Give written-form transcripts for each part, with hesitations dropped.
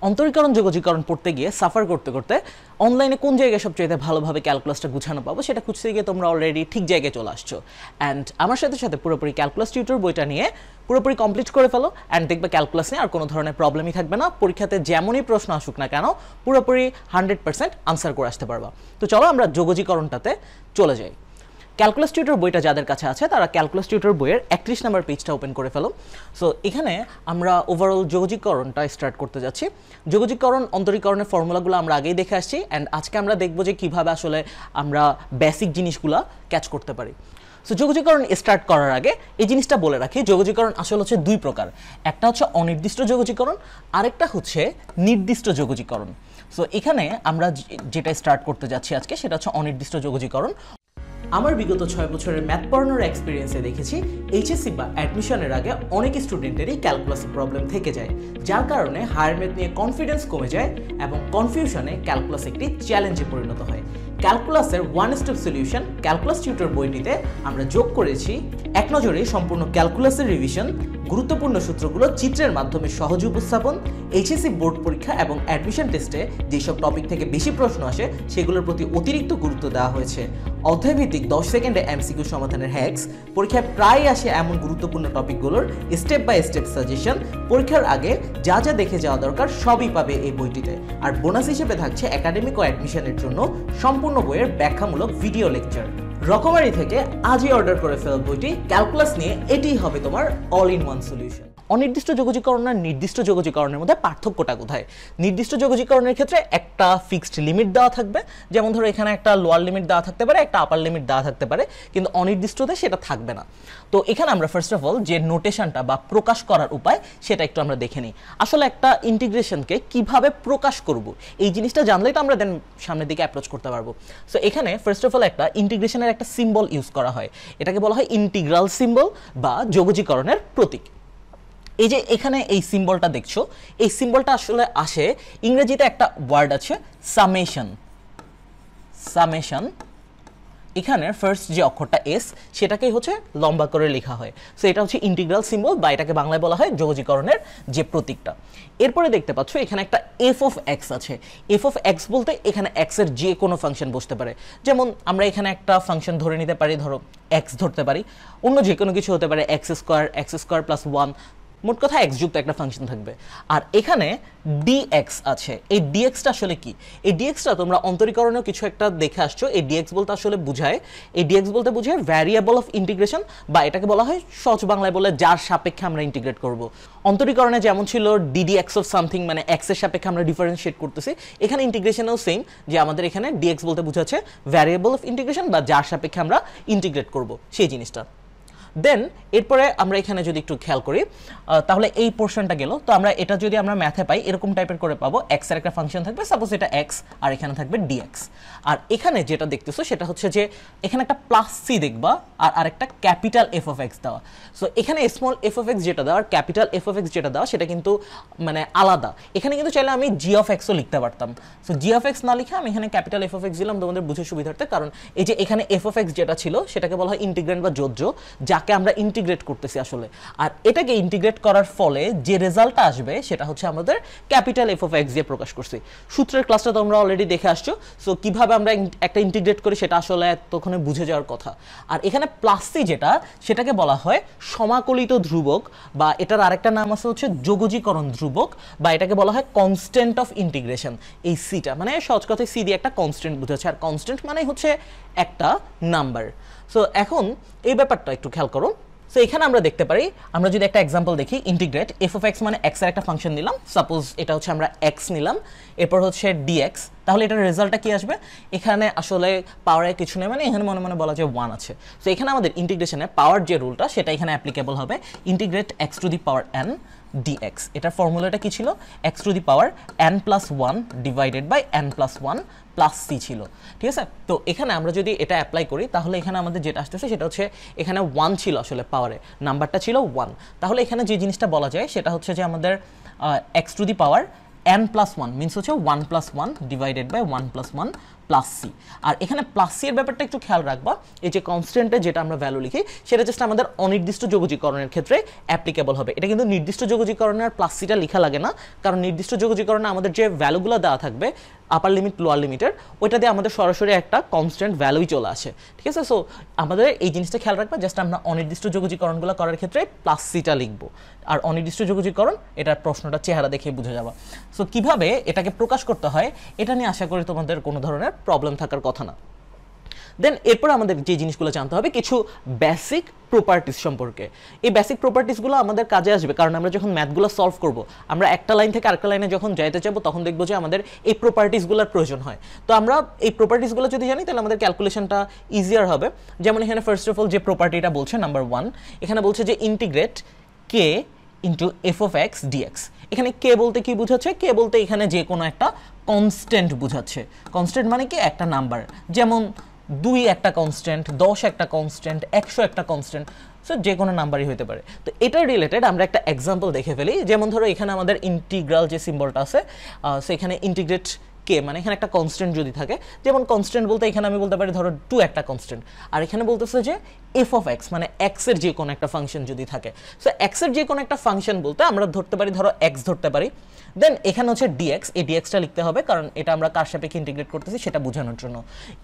অন্তরীকরণ যোগজীকরণ পড়তে গিয়ে সাফার করতে করতে অনলাইনে কোন জায়গায় সবচেয়ে ভালোভাবে ক্যালকুলাসটা গুছানো পাবো সেটা খুঁজতে গিয়ে তোমরা অলরেডি ঠিক জায়গায় চলে আসছো। অ্যান্ড আমার সাথে সাথে পুরোপুরি ক্যালকুলাস টিউটর বইটা নিয়ে পুরোপুরি কমপ্লিট করে ফেলো, অ্যান্ড দেখবে ক্যালকুলাস নিয়ে আর কোনো ধরনের প্রবলেমই থাকবে না। পরীক্ষাতে যেমনই প্রশ্ন আসুক না কেন পুরোপুরি 100% আনসার করে আসতে পারবা। তো চলো আমরা যোগজীকরণটাতে চলে যাই। ক্যালকুলাস টিউটর বইটা যাদের কাছে আছে তারা ক্যালকুলাস টিউটর বইয়ের 31 নম্বর পেজটা ওপেন করে ফেলো। সো এখানে আমরা ওভারঅল যোগজীকরণটা স্টার্ট করতে যাচ্ছি। যোগজীকরণ অন্তরীকরণের ফর্মুলাগুলো আমরা আগেই দেখে আসছি, অ্যান্ড আজকে আমরা দেখবো যে কীভাবে আসলে আমরা বেসিক জিনিসগুলো ক্যাচ করতে পারি। সো যোগজীকরণ স্টার্ট করার আগে এই জিনিসটা বলে রাখি, যোগজীকরণ আসলে হচ্ছে দুই প্রকার। একটা হচ্ছে অনির্দিষ্ট যোগজীকরণ, আরেকটা হচ্ছে নির্দিষ্ট যোগজীকরণ। সো এখানে আমরা যেটা স্টার্ট করতে যাচ্ছি আজকে সেটা হচ্ছে অনির্দিষ্ট যোগজীকরণ। আমার বিগত 6 বছরের ম্যাথ পড়ানোর এক্সপিরিয়েন্সে দেখেছি এইচএসসি বা অ্যাডমিশনের আগে অনেক স্টুডেন্টেরই ক্যালকুলাসে প্রবলেম থেকে যায়, যার কারণে হায়ার ম্যাথ নিয়ে কনফিডেন্স কমে যায় এবং কনফিউশনে ক্যালকুলাস একটি চ্যালেঞ্জে পরিণত হয়। ক্যালকুলাসের one step solution calculus tutor বইটিতে আমরা যোগ করেছি এক নজরে সম্পূর্ণ ক্যালকুলাসের রিভিশন, গুরুত্বপূর্ণ সূত্রগুলো চিত্রের মাধ্যমে সহজ উপস্থাপন, এইচএসসি বোর্ড পরীক্ষা এবং অ্যাডমিশন টেস্টে যেসব টপিক থেকে বেশি প্রশ্ন আসে সেগুলোর প্রতি অতিরিক্ত গুরুত্ব দেওয়া হয়েছে। অধ্যায়ভিত্তিক 10 সেকেন্ডে এমসিকিউ সমাধানের হ্যাক্স, পরীক্ষায় প্রায় আসে এমন গুরুত্বপূর্ণ টপিকগুলোর স্টেপ বাই স্টেপ সাজেশন, পরীক্ষার আগে যা যা দেখে যাওয়া দরকার সবই পাবে এই বইটিতে। আর বোনাস হিসেবে থাকছে একাডেমিক ও অ্যাডমিশনের জন্য সম্পূর্ণ বইয়ের ব্যাখ্যামূলক ভিডিও লেকচার। রকমারি থেকে আজই অর্ডার করে ফেল বইটি। ক্যালকুলাস নিয়ে এটিই হবে তোমার অল ইন ওয়ান সলিউশন। অনির্দিষ্ট যোগজীকরণ আর নির্দিষ্ট যোগজীকরণের মধ্যে পার্থক্যটা কোথায়? নির্দিষ্ট যোগজীকরণের ক্ষেত্রে একটা ফিক্সড লিমিট দেওয়া থাকবে, যেমন ধরো এখানে একটা লোয়ার লিমিট দেওয়া থাকতে পারে, একটা আপার লিমিট দেওয়া থাকতে পারে, কিন্তু অনির্দিষ্টতে সেটা থাকবে না। তো এখানে আমরা ফার্স্ট অফ অল যে নোটেশনটা বা প্রকাশ করার উপায় সেটা একটু আমরা দেখে নিই। আসলে একটা ইন্টিগ্রেশনকে কিভাবে প্রকাশ করব এই জিনিসটা জানলেই তো আমরা দেন সামনের দিকে অ্যাপ্রোচ করতে পারবো। সো এখানে ফার্স্ট অফ অল একটা ইন্টিগ্রেশনের একটা সিম্বল ইউজ করা হয়, এটাকে বলা হয় ইন্টিগ্রাল সিম্বল বা যোগজীকরণের প্রতীক। এই যে এখানে এই সিম্বলটা দেখছো, এই সিম্বলটা আসলে আসে ইংরেজিতে একটা ওয়ার্ড আছে সামেশন। সামেশন এখানে ফার্স্ট যে অক্ষরটা এস সেটাকেই হচ্ছে লম্বা করে লেখা হয়। সো এটা হচ্ছে ইন্টিগ্রাল সিম্বল বা এটাকে বাংলায় বলা হয় যোগজীকরণের যে প্রতীকটা। এরপরে দেখতে পাচ্ছ এখানে একটা এফ অফ এক্স আছে। এফ অফ এক্স বলতে এখানে এক্স এর যে কোনো ফাংশন বসতে পারে। যেমন আমরা এখানে একটা ফাংশন ধরে নিতে পারি, ধরো এক্স ধরতে পারি, অন্য যে কোনো কিছু হতে পারে, এক্স স্কোয়ার প্লাস 1, মোট কথা এক্স যুক্ত একটা ফাংশন থাকবে। আর এখানে ডিএক্স আছে। এই ডিএক্সটা আসলে কি? এই ডিএক্সটা তোমরা অন্তরীকরণেও কিছু একটা দেখে আসছো। এই ডিএক্স বলতে আসলে বোঝায়, এই ডিএক্স বলতে বোঝায় ভ্যারিয়েবল অফ ইন্টিগ্রেশন, বা এটাকে বলা হয় সহজ বাংলায় বলে যার সাপেক্ষে আমরা ইন্টিগ্রেট করব। অন্তরীকরণে যেমন ছিল ডিডিএক্স অফ সামথিং, মানে এক্স এর সাপেক্ষে আমরা ডিফারেন্সিয়েট করতেছি, এখানে ইন্টিগ্রেশনেও সেম, যে আমাদের এখানে ডিএক্স বলতে বোঝাচ্ছে ভ্যারিয়েবল অফ ইন্টিগ্রেশন বা যার সাপেক্ষে আমরা ইন্টিগ্রেট করব সেই জিনিসটা। দেন এরপরে আমরা এখানে যদি একটু খেয়াল করি তাহলে এই পোর্শনটা গেল। তো আমরা এটা যদি আমরা ম্যাথে পাই এরকম টাইপের করে পাবো, এক্স এর একটা ফাংশন থাকবে, সাপোজ এটা এক্স, আর এখানে থাকবে ডিএক্স। আর এখানে যেটা দেখতেছো সেটা হচ্ছে যে এখানে একটা প্লাস সি দেখবা আর আরেকটা ক্যাপিটাল এফ অফ এক্স দেওয়া। সো এখানে স্মল এফ অফ এক্স যেটা দেওয়া আর ক্যাপিটাল এফ অফ এক্স যেটা দেওয়া সেটা কিন্তু মানে আলাদা। এখানে কিন্তু চাইলে আমি জি অফ এক্সও লিখতে পারতাম। সো জি অফ এক্স না লিখে আমি এখানে ক্যাপিটাল এফ অফ এক্স দিলাম তোমাদের বুঝে সুবিধার্থে, কারণ এই যে এখানে এফ অফ এক্স যেটা ছিল সেটাকে বলা হয় ইন্টিগ্রেন্ড বা যোজ্য, যাকে আমরা ইন্টিগ্রেট করতেছি আসলে। আর এটাকে ইন্টিগ্রেট করার ফলে যে রেজাল্টটা আসবে সেটা হচ্ছে আমাদের ক্যাপিটাল এফ অফ এক্স দিয়ে প্রকাশ করছি। সূত্রের ক্লাসটা তোমরা অলরেডি দেখে আসছো। সো কিভাবে আমরা একটা ইন্টিগ্রেট করি সেটা আসলে তখন বুঝে যাওয়ার কথা। আর এখানে প্লাস সি যেটা সেটাকে বলা হয় সমাকলিত ধ্রুবক, বা এটার আরেকটা নাম আছে হচ্ছে যোগজীকরণ ধ্রুবক, বা এটাকে বলা হয় কনস্ট্যান্ট অফ ইন্টিগ্রেশন। এই সিটা মানে সহজ কথায় সি দিয়ে একটা কনস্ট্যান্ট বোঝাচ্ছে, আর কনস্ট্যান্ট মানে হচ্ছে একটা নাম্বার। সো এখন এই ব্যাপারটা একটু খেয়াল করো। সো এখানে আমরা দেখতে পারি, আমরা যদি একটা এক্সাম্পল দেখি, ইন্টিগ্রেট এফ অফ এক্স মানে এক্স এর একটা ফাংশন নিলাম, সাপোজ এটা হচ্ছে আমরা এক্স নিলাম, এরপর হচ্ছে ডিএক্স, তাহলে এটার রেজাল্টটা কি আসবে? এখানে আসলে পাওয়ারে কিছু নেই, মানে এখানে মনে মনে বলা যায় 1 আছে। সো এখানে আমাদের ইন্টিগ্রেশনে পাওয়ার যে রুলটা সেটা এখানে অ্যাপ্লিকেবল হবে, integrate x to the power n dx. এটার ফর্মুলাটা কি ছিল? X to the power n plus 1 divided by n plus 1 plus C ছিল, ঠিক আছে? তো এখানে আমরা যদি এটা অ্যাপ্লাই করি তাহলে এখানে আমাদের যেটা আসতেছে সেটা হচ্ছে এখানে 1 ছিল আসলে পাওয়ারে, নাম্বারটা ছিল 1। তাহলে এখানে যে জিনিসটা বলা যায় সেটা হচ্ছে যে আমাদের x to the power n plus one means হচ্ছে 1 plus 1 divided by 1 plus 1 plus C. আর এখানে প্লাস সি এর ব্যাপারটা একটু খেয়াল রাখবা, এই যে কনস্ট্যান্টে যেটা আমরা ভ্যালু লিখি সেটা জাস্ট আমাদের অনির্দিষ্ট যোগজীকরণের ক্ষেত্রে অ্যাপ্লিকেবল হবে। এটা কিন্তু নির্দিষ্ট যোগজীকরণে আর প্লাস সিটা লেখা লাগে না, কারণ নির্দিষ্ট যোগজীকরণে আমাদের যে ভ্যালুগুলো দেওয়া থাকবে আপার লিমিট লোয়ার লিমিটের, ওইটা দিয়ে আমাদের সরাসরি একটা কনস্ট্যান্ট ভ্যালুই চলে আসে, ঠিক আছে। সো আমাদের এই জিনিসটা খেয়াল রাখবা, জাস্ট আমরা অনির্দিষ্ট যোগজীকরণগুলো করার ক্ষেত্রে প্লাস সিটা লিখবো, আর অনির্দিষ্ট যোগজীকরণ এটার প্রশ্নটা চেহারা দেখে বুঝে যাবা। সো কিভাবে এটাকে প্রকাশ করতে হয় এটা নিয়ে আশা করি তোমাদের কোনো ধরনের প্রবলেম থাকার কথা না। দেন এরপর আমাদের যে জিনিসগুলো জানতে হবে কিছু বেসিক প্রপার্টিস সম্পর্কে। এই বেসিক প্রপার্টিসগুলো আমাদের কাজে আসবে, কারণ আমরা যখন ম্যাথগুলো সলভ করব, আমরা একটা লাইন থেকে আরেকটা লাইনে যখন যাইতে চাইবো তখন দেখবো যে আমাদের এই প্রপার্টিসগুলোর প্রয়োজন হয়। তো আমরা এই প্রপার্টিসগুলো যদি জানি তাহলে আমাদের ক্যালকুলেশনটা ইজিয়ার হবে। যেমন এখানে ফার্স্ট অফ অল যে প্রপার্টিটা বলছে নাম্বার 1, এখানে বলছে যে integrate k into f of x dx. এখানে কে বলতে কি বোঝাচ্ছে? কে বলতে এখানে যে কোনো একটা কনস্ট্যান্ট বোঝাচ্ছে। কনস্ট্যান্ট মানে কি? একটা নাম্বার, যেমন 2 একটা কনস্ট্যান্ট, 10 একটা কনস্ট্যান্ট, 100 একটা কনস্ট্যান্ট, সো যে কোনো নাম্বারই হতে পারে। তো এটার রিলেটেড আমরা একটা এক্সাম্পল দেখে ফেলি। যেমন ধরো এখানে আমাদের ইন্টিগ্রাল যে সিম্বলটা আছে, সেখানে ইন্টিগ্রেট কে মানে এখানে একটা কনস্ট্যান্ট যদি থাকে, যেমন কনস্ট্যান্ট বলতে এখানে আমি বলতে পারি ধরো 2 একটা কনস্ট্যান্ট, আর এখানে বলতেছে যে এফ অফ এক্স মানে এক্স এর যে কোনো একটা ফাংশন যদি থাকে। সো এক্স এর যে কোনো একটা ফাংশন বলতে আমরা ধরতে পারি ধরো এক্স ধরতে পারি, দেন এখানে হচ্ছে ডিএক্স, এই ডিএক্সটা লিখতে হবে কারণ এটা আমরা কার সাপেক্ষে ইন্টিগ্রেট করতেছি সেটা বোঝানোর জন্য।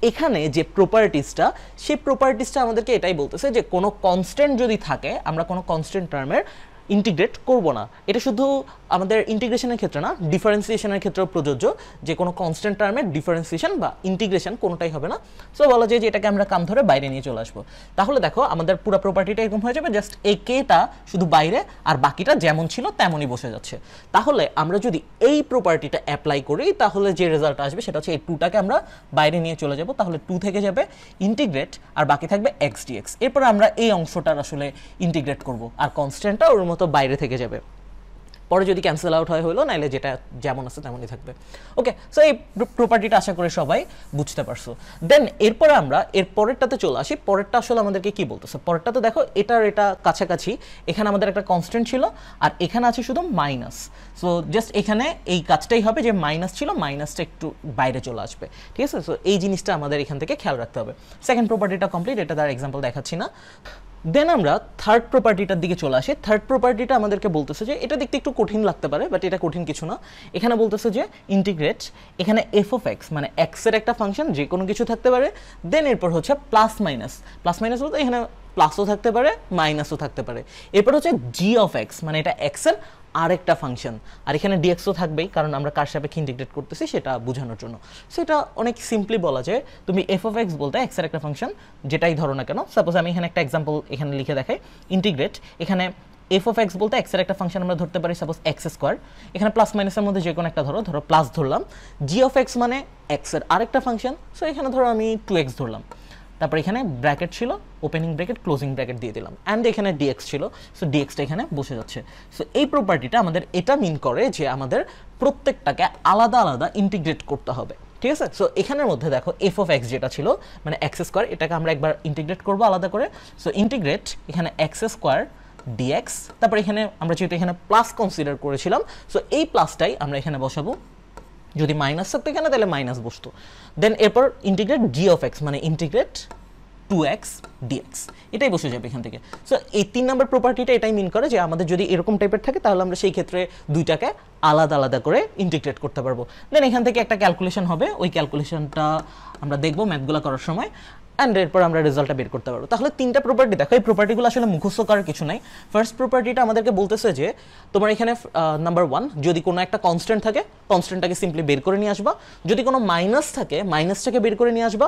এখানে যে প্রপার্টিসটা, সেই প্রপার্টিসটা আমাদেরকে এটাই বলতেছে যে কোনো কনস্ট্যান্ট যদি থাকে আমরা কোনো কনস্ট্যান্ট টার্মের ইন্টিগ্রেট করব না। এটা শুধু আমাদের ইন্টিগ্রেশনের ক্ষেত্রে না, ডিফারেন্সিয়েশনের ক্ষেত্রেও প্রযোজ্য, যে কোনো কনস্ট্যান্ট টার্মের ডিফারেন্সিয়েশন বা ইন্টিগ্রেশন কোনোটাই হবে না। সো বলা যায় যে এটাকে আমরা কাম ধরে বাইরে নিয়ে চলে আসবো। তাহলে দেখো আমাদের পুরো প্রপার্টিটা এরকম হয়ে যাবে, জাস্ট এই কেটা শুধু বাইরে আর বাকিটা যেমন ছিল তেমনই বসে যাচ্ছে। তাহলে আমরা যদি এই প্রপার্টিটা অ্যাপ্লাই করি তাহলে যে রেজাল্ট আসবে সেটা হচ্ছে এই 2টাকে আমরা বাইরে নিয়ে চলে যাব, তাহলে 2 থেকে যাবে ইন্টিগ্রেট আর বাকি থাকবে এক্স ডিএক্স। এরপর আমরা এই অংশটার আসলে ইন্টিগ্রেট করব আর কনস্ট্যান্টটা ওর মতো বাইরে থেকে যাবে। পরে যদি ক্যান্সেল আউট হয় হলো, নাইলে যেটা যেমন আছে তেমনই থাকবে। ওকে, সো এই প্রপার্টিটা আশা করি সবাই বুঝতে পারছো। দেন এরপরে আমরা এর পরেরটাতে চলে আসি। পরেরটা আসলে আমাদেরকে কি বলতেছে? পরেরটাতে দেখো এটা কাছাকাছি, এখানে আমাদের একটা কনস্ট্যান্ট ছিল আর এখানে আছে শুধু মাইনাস। সো জাস্ট এখানে এই কাজটাই হবে যে মাইনাস ছিল, মাইনাসটা একটু বাইরে চলে আসবে, ঠিক আছে। সো এই জিনিসটা আমাদের এখান থেকে খেয়াল রাখতে হবে। সেকেন্ড প্রপার্টিটা কমপ্লিট, এটা তার এক্সাম্পল দেখাচ্ছি না। দেন আমরা থার্ড প্রপার্টিটার দিকে চলে আসি। থার্ড প্রপার্টিটা আমাদেরকে বলতেছে যে এটা দেখতে একটু কঠিন লাগতে পারে, বাট এটা কঠিন কিছু না। এখানে বলতেছে যে ইন্টিগ্রেট, এখানে এফ অফ এক্স মানে এক্স এর একটা ফাংশন যে কোনো কিছু থাকতে পারে, দেন এরপর হচ্ছে প্লাস মাইনাস। প্লাস মাইনাস বলতে এখানে প্লাসও থাকতে পারে মাইনাসও থাকতে পারে। এরপর হচ্ছে জি অফ এক্স মানে এটা এক্স এর আরেকটা ফাংশন, আর এখানে ডিএক্সও থাকবেই কারণ আমরা কার সাপেক্ষে ইন্টিগ্রেট করতেছি সেটা বোঝানোর জন্য। সো এটা অনেক সিম্পলি বলা যায়, তুমি এফ অফ এক্স বলতে এক্স এর একটা ফাংশন যেটাই ধরো না কেন, সাপোজ আমি এখানে একটা এক্সাম্পল এখানে লিখে দেখাই। ইন্টিগ্রেট, এখানে এফ অফ এক্স বলতে এক্স এর একটা ফাংশন আমরা ধরতে পারি সাপোজ এক্স স্কোয়ার, এখানে প্লাস মাইনাসের মধ্যে যে কোনো একটা ধরো প্লাস ধরলাম। জি অফ এক্স মানে এক্স এর আরেকটা ফাংশন, সো এখানে ধরো আমি 2x ধরলাম, তারপর এখানে ব্র্যাকেট ছিল, ওপেনিং ব্র্যাকেট ক্লোজিং ব্র্যাকেট দিয়ে দিলাম, অ্যান্ড এখানে ডিএক্স ছিল, সো ডিএক্সটা এখানে বসে যাচ্ছে। সো এই প্রপার্টিটা আমাদের এটা মিন করে যে আমাদের প্রত্যেকটাকে আলাদা আলাদা ইন্টিগ্রেট করতে হবে, ঠিক আছে। সো এখানের মধ্যে দেখো এফ অফ এক্স যেটা ছিল মানে এক্স স্কোয়ার, এটাকে আমরা একবার ইন্টিগ্রেট করবো আলাদা করে। সো ইন্টিগ্রেট এখানে এক্স স্কোয়ার ডিএক্স, তারপর এখানে আমরা যেহেতু এখানে প্লাস কনসিডার করেছিলাম, সো এই প্লাসটাই আমরা এখানে বসাবো। যদি মাইনাস থাকতো এখানে তাহলে মাইনাস বসতো। দেন এরপর ইন্টিগ্রেট জি অফ এক্স মানে ইন্টিগ্রেট 2x dx, এটাই বসে যাবে এখান থেকে। সো এই 3 নম্বর প্রপার্টিটা এটাই মিন করে যে আমাদের যদি এরকম টাইপের থাকে তাহলে আমরা সেই ক্ষেত্রে দুইটাকে আলাদা আলাদা করে ইন্টিগ্রেট করতে পারবো। দেন এখান থেকে একটা ক্যালকুলেশন হবে, ওই ক্যালকুলেশনটা আমরা দেখবো ম্যাথগুলো করার সময়, অ্যান্ড এরপর আমরা রেজাল্টটা বের করতে পারবো। তাহলে 3টা প্রপার্টি দেখো, এই প্রপার্টিগুলো আসলে মুখস্থ করার কিছু নাই। ফার্স্ট প্রপার্টিটা আমাদেরকে বলতেছে যে তোমার এখানে নাম্বার 1 যদি কোনো একটা কনস্ট্যান্ট থাকে কনস্ট্যান্টটাকে সিম্পলি বের করে নিয়ে আসবা, যদি কোনো মাইনাস থাকে মাইনাসটাকে বের করে নিয়ে আসবা।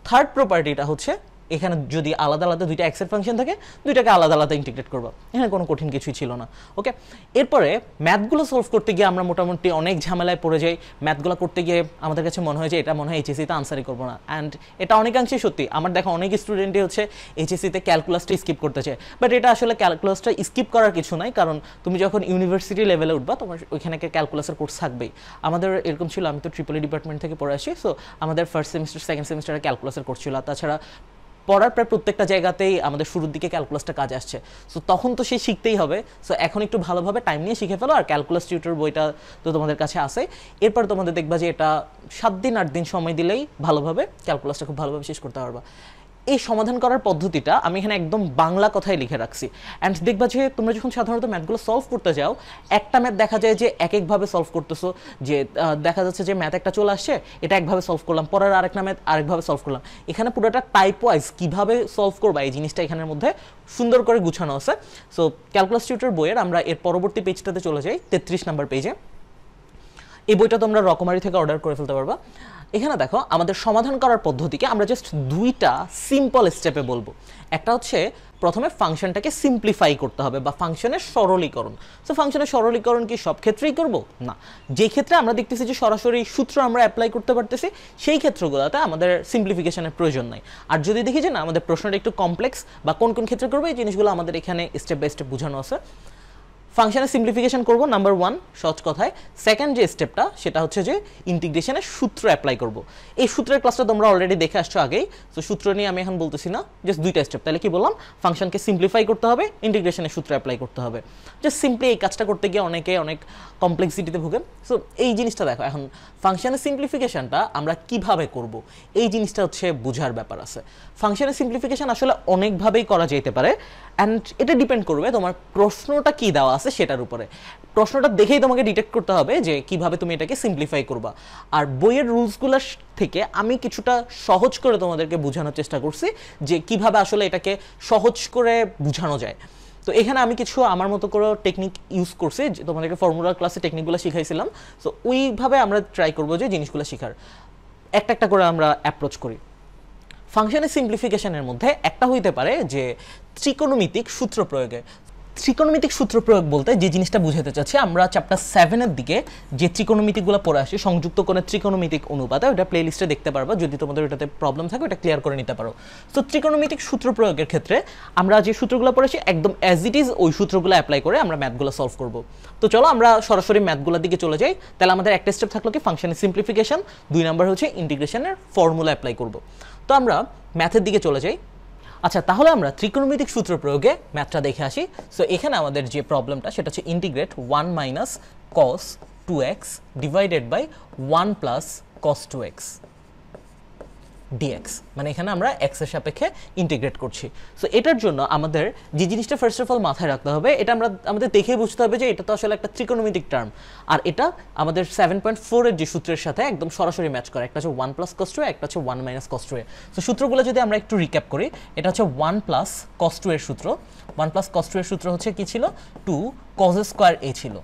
থার্ড প্রপার্টিটা হচ্ছে এখানে যদি আলাদা আলাদা দুইটা এক্স এর ফাংশন থাকে দুইটাকে আলাদা আলাদা ইন্টিগ্রেট করবো, এখানে কোনো কঠিন কিছুই ছিল না। ওকে, এরপরে ম্যাথগুলো সলভ করতে গিয়ে আমরা মোটামুটি অনেক ঝামেলায় পড়ে যাই। ম্যাথগুলো করতে গিয়ে আমাদের কাছে মনে হয় যে এটা মনে হয় এইচএসসিতে আনসারই করবো না, অ্যান্ড এটা অনেকাংশেই সত্যি। আমার দেখা অনেক স্টুডেন্টই হচ্ছে এইচএসসিতে ক্যালকুলাসটা স্কিপ করতে চায়, বাট এটা আসলে ক্যালকুলাসটা স্কিপ করার কিছু নাই, কারণ তুমি যখন ইউনিভার্সিটি লেভেলে উঠবা তোমার ওইখানে ক্যালকুলাসের কোর্স থাকবেই। আমাদের এরকম ছিল, আমি তো ট্রিপল ই ডিপার্টমেন্ট থেকে পড়ে আসি, সো আমাদের ফার্স্ট সেমিস্টার সেকেন্ড সেমিস্টারে ক্যালকুলাসের কোর্স ছিল। তাছাড়া পড়ার প্রায় প্রত্যেকটা জায়গাতেই আমাদের শুরুর দিকে ক্যালকুলাসটা কাজে আসছে। সো তখন তো সে শিখতেই হবে। সো এখন একটু ভালোভাবে টাইম নিয়ে শিখে ফেলো, আর ক্যালকুলাস টিউটর বইটা তো তোমাদের কাছে আছে। এরপর তোমাদের দেখবা যে এটা 7 দিন 8 দিন সময় দিলেই ভালোভাবে ক্যালকুলাসটা খুব ভালোভাবে শেষ করতে পারবা। এই সমাধান করার পদ্ধতিটা আমি এখানে একদম বাংলা কথায় লিখে রাখছি। অ্যান্ড দেখবা যে তোমরা যখন সাধারণত ম্যাথগুলো সলভ করতে যাও, একটা ম্যাথ দেখা যায় যে একভাবে সলভ করতেছো, যে দেখা যাচ্ছে যে ম্যাথ একটা চলে আসছে, এটা একভাবে সলভ করলাম, পরের আরেকটা ম্যাথ আরেকভাবে সলভ করলাম। এখানে পুরোটা টাইপ ওয়াইজ কীভাবে সলভ করবা এই জিনিসটা এখানের মধ্যে সুন্দর করে গুছানো আছে। সো ক্যালকুলাস টিউটর বইয়ের আমরা এর পরবর্তী পেজটাতে চলে যাই, 33 নাম্বার পেজে। এই বইটা তোমরা রকমারি থেকে অর্ডার করে ফেলতে পারবা। এখানে দেখো আমাদের সমাধান করার পদ্ধতিকে আমরা জাস্ট দুইটা সিম্পল স্টেপে বলবো। একটা হচ্ছে প্রথমে ফাংশনটাকে সিম্পলিফাই করতে হবে বা ফাংশনের সরলীকরণ। সো ফাংশনের সরলীকরণ কি সব ক্ষেত্রেই করব না, যে ক্ষেত্রে আমরা দেখতেছি যে সরাসরি সূত্র আমরা অ্যাপ্লাই করতে পারতেছি সেই ক্ষেত্রগুলোতে আমাদের সিম্পলিফিকেশনের প্রয়োজন নাই। আর যদি দেখি যে না আমাদের প্রশ্নটা একটু কমপ্লেক্স বা কোন কোন ক্ষেত্রে করবো এই জিনিসগুলো আমাদের এখানে স্টেপ বাই স্টেপ বোঝানো আছে। ফাংশনের সিম্পলিফিকেশন করব নাম্বার 1 সহজ কথায়। সেকেন্ড যে স্টেপটা সেটা হচ্ছে যে ইন্টিগ্রেশনের সূত্র অ্যাপ্লাই করব। এই সূত্রের ক্লাসটা তোমরা অলরেডি দেখে আসছো আগেই, তো সূত্র নিয়ে আমি এখন বলতেছি না, জাস্ট দুইটা স্টেপ। তাহলে কি বললাম, ফাংশনকে সিম্পলিফাই করতে হবে, ইন্টিগ্রেশনের সূত্র অ্যাপ্লাই করতে হবে। জাস্ট সিম্পলি এই কাজটা করতে গিয়ে অনেকে অনেক কমপ্লেক্সিটিতে ভোগেন। সো এই জিনিসটা দেখো, এখন ফাংশনের সিম্পলিফিকেশনটা আমরা কিভাবে করব এই জিনিসটা হচ্ছে বোঝার ব্যাপার আছে। ফাংশনের সিম্পলিফিকেশন আসলে অনেকভাবেই করা যেতে পারে, অ্যান্ড এটা ডিপেন্ড করবে তোমার প্রশ্নটা কি দেওয়া আছে সেটার উপরে। প্রশ্নটা দেখেই তোমাকে ডিটেক্ট করতে হবে যে কিভাবে তুমি এটাকে সিম্পলিফাই করবা। আর বইয়ের রুলসগুলো থেকে আমি কিছুটা সহজ করে তোমাদেরকে বোঝানোর চেষ্টা করছি যে কিভাবে আসলে এটাকে সহজ করে বোঝানো যায়। তো এখানে আমি কিছু আমার মতো করে টেকনিক ইউজ করছি, যে তোমাদেরকে ফর্মুলার ক্লাসে টেকনিকগুলো শিখাইছিলাম। সো ওইভাবে আমরা ট্রাই করবো যে জিনিসগুলো শেখার, একটা একটা করে আমরা অ্যাপ্রোচ করি। ফাংশনের সিম্পলিফিকেশনের মধ্যে একটা হইতে পারে যে ত্রিকোণমিতিক সূত্র প্রয়োগে। ত্রিকোণমিতিক সূত্র প্রয়োগ বলতে যে জিনিসটা বুঝাতে চাচ্ছি, আমরা চ্যাপ্টার 7-এর দিকে যে ত্রিকোণমিতিকগুলো পড়ে আসি, সংযুক্ত কোণের ত্রিকোণমিতিক অনুপাতে, ওটা প্লে লিস্টে দেখতে পারবা। যদি তোমাদের ওটাতে প্রবলেম থাকে ওটা ক্লিয়ার করে নিতে পারো। তো ত্রিকোণমিতিক সূত্র প্রয়োগের ক্ষেত্রে আমরা যে সূত্রগুলো পড়েছি একদম অ্যাজ ইট ইজ ওই সূত্রগুলো অ্যাপ্লাই করে আমরা ম্যাথগুলো সলভ করব। তো চলো আমরা সরাসরি ম্যাথগুলোর দিকে চলে যাই। তাহলে আমাদের একটা স্টেপ থাকলো কি ফাংশনের সিম্পলিফিকেশন, 2 নাম্বার হচ্ছে ইন্টিগ্রেশনের ফর্মুলা অ্যাপ্লাই করব। তো আমরা ম্যাথের দিকে চলে যাই। আচ্ছা, তাহলে আমরা ত্রিকোণমিতিক সূত্র প্রয়োগে ম্যাথটা দেখে আসি। সো এখানে আমাদের যে প্রবলেমটা সেটা হচ্ছে integrate 1 minus cos 2x divided by 1 plus cos 2x dx, মানে এখানে আমরা x এর সাপেক্ষে ইন্টিগ্রেট করছি। সো এটার জন্য আমাদের যে জিনিসটা ফার্স্ট অফ অল মাথায় রাখতে হবে, এটা আমাদের দেখে বুঝতে হবে যে এটা তো আসলে একটা ত্রিকোণমিতিক টার্ম, আর এটা আমাদের 7.4 এর যে সূত্রের সাথে একদম সরাসরি ম্যাচ করে। একটা হচ্ছে 1 প্লাস cos 2, একটা হচ্ছে 1 মাইনাস cos 2। সো সূত্রগুলো যদি আমরা একটু রিক্যাপ করি, এটা হচ্ছে 1 প্লাস cos 2 এর সূত্র। 1 প্লাস cos 2 এর সূত্র হচ্ছে কি ছিল, 2 cos স্কয়ার a ছিল।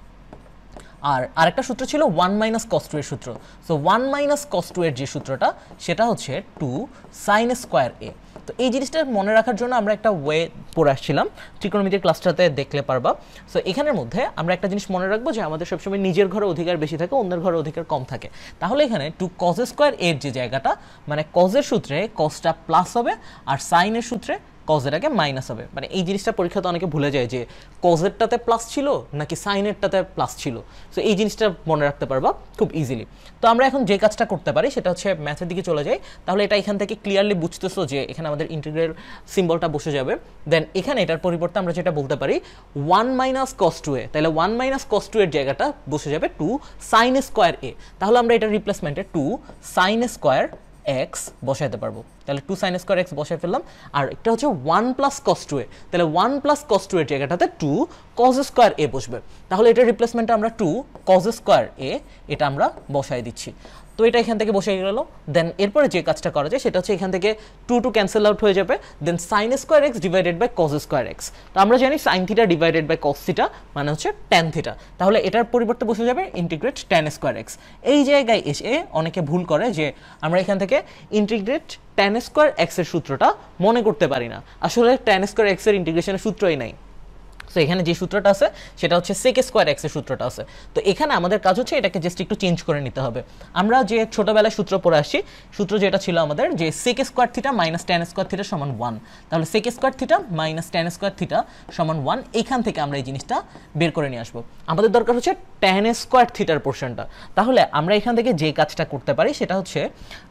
আর আরেকটা সূত্র ছিল 1 মাইনাস cos 2 এর সূত্র। সো 1 মাইনাস cos 2 এর যে সূত্রটা সেটা হচ্ছে 2 sin স্কয়ার a। তো এই জিনিসটা মনে রাখার জন্য আমরা একটা ওয়ে পড়ে আসছিলাম, ত্রিকোণমিতির ক্লাসটাতে দেখলে পারবা। সো এখানের মধ্যে আমরা একটা জিনিস মনে রাখবো যে আমাদের সবসময় নিজের ঘরে অধিকার বেশি থাকে, অন্যের ঘরে অধিকার কম থাকে। তাহলে এখানে 2 cos স্কয়ার a এর যে জায়গাটা, মানে cos এর সূত্রে cosটা প্লাস হবে আর sin এর সূত্রে cos এর আগে মাইনাস হবে। মানে এই জিনিসটা পরীক্ষাতে অনেকে ভুলে যায় যে cos এরটাতে প্লাস ছিল নাকি sin এরটাতে প্লাস ছিল। সো এই জিনিসটা মনে রাখতে পারবা খুব ইজিলি। তো আমরা এখন যে কাজটা করতে পারি সেটা হচ্ছে ম্যাথের দিকে চলে যাই। তাহলে এটা এখান থেকে ক্লিয়ারলি বুঝতেছো যে এখানে আমাদের ইন্টিগ্রাল সিম্বলটা বসে যাবে। দেন এখানে এটার পরিবর্তে আমরা যেটা বলতে পারি 1 মাইনাস cos 2a, তাহলে 1 মাইনাস cos 2 এর জায়গাটা বসে যাবে 2 sin স্কয়ার a। তাহলে আমরা এটা রিপ্লেসমেন্টে 2 sin স্কয়ার x বসাইতে পারবো। তাহলে 2 sin স্কয়ার x বসাই ফেললাম। আর এটা হচ্ছে 1 প্লাস cos 2a, তাহলে 1 প্লাস cos 2 এর জায়গাটাতে 2 cos স্কয়ার a বসবে। তাহলে এটার রিপ্লেসমেন্টে আমরা 2 cos স্কয়ার a এটা আমরা বসাই দিচ্ছি। তো এটা এখান থেকে বসে গেল। দেন এরপরে যে কাজটা করা যায় সেটা হচ্ছে এখান থেকে 2 ক্যান্সেল আউট হয়ে যাবে। Then sin square x divided by cos square x। তো আমরা জানি sin theta divided by cos theta মানে হচ্ছে tan থিটা। তাহলে এটার পরিবর্তে বসে যাবে ইন্টিগ্রেট tan স্কয়ার x। এই জায়গায় এসে অনেকে ভুল করে যে আমরা এখান থেকে ইন্টিগ্রেট tan স্কয়ার x এর সূত্রটা মনে করতে পারি না। আসলে tan স্কয়ার x এর ইন্টিগ্রেশনের সূত্রই নাই। সো এখানে যে সূত্রটা আছে সেটা হচ্ছে sec স্কয়ার x এর সূত্রটা আছে। তো এখানে আমাদের কাজ হচ্ছে এটাকে জাস্ট একটু চেঞ্জ করে নিতে হবে। আমরা যে ছোটবেলায় সূত্র পড়ে আসছি, সূত্র যেটা ছিল আমাদের যে sec square theta minus tan square theta সমান 1, তাহলে sec square theta minus tan square theta সমান 1, এখান থেকে আমরা এই জিনিসটা বের করে নিয়ে আসবো। আমাদের দরকার হচ্ছে tan স্কয়ার থিটার পোর্শনটা। তাহলে আমরা এখান থেকে যে কাজটা করতে পারি সেটা হচ্ছে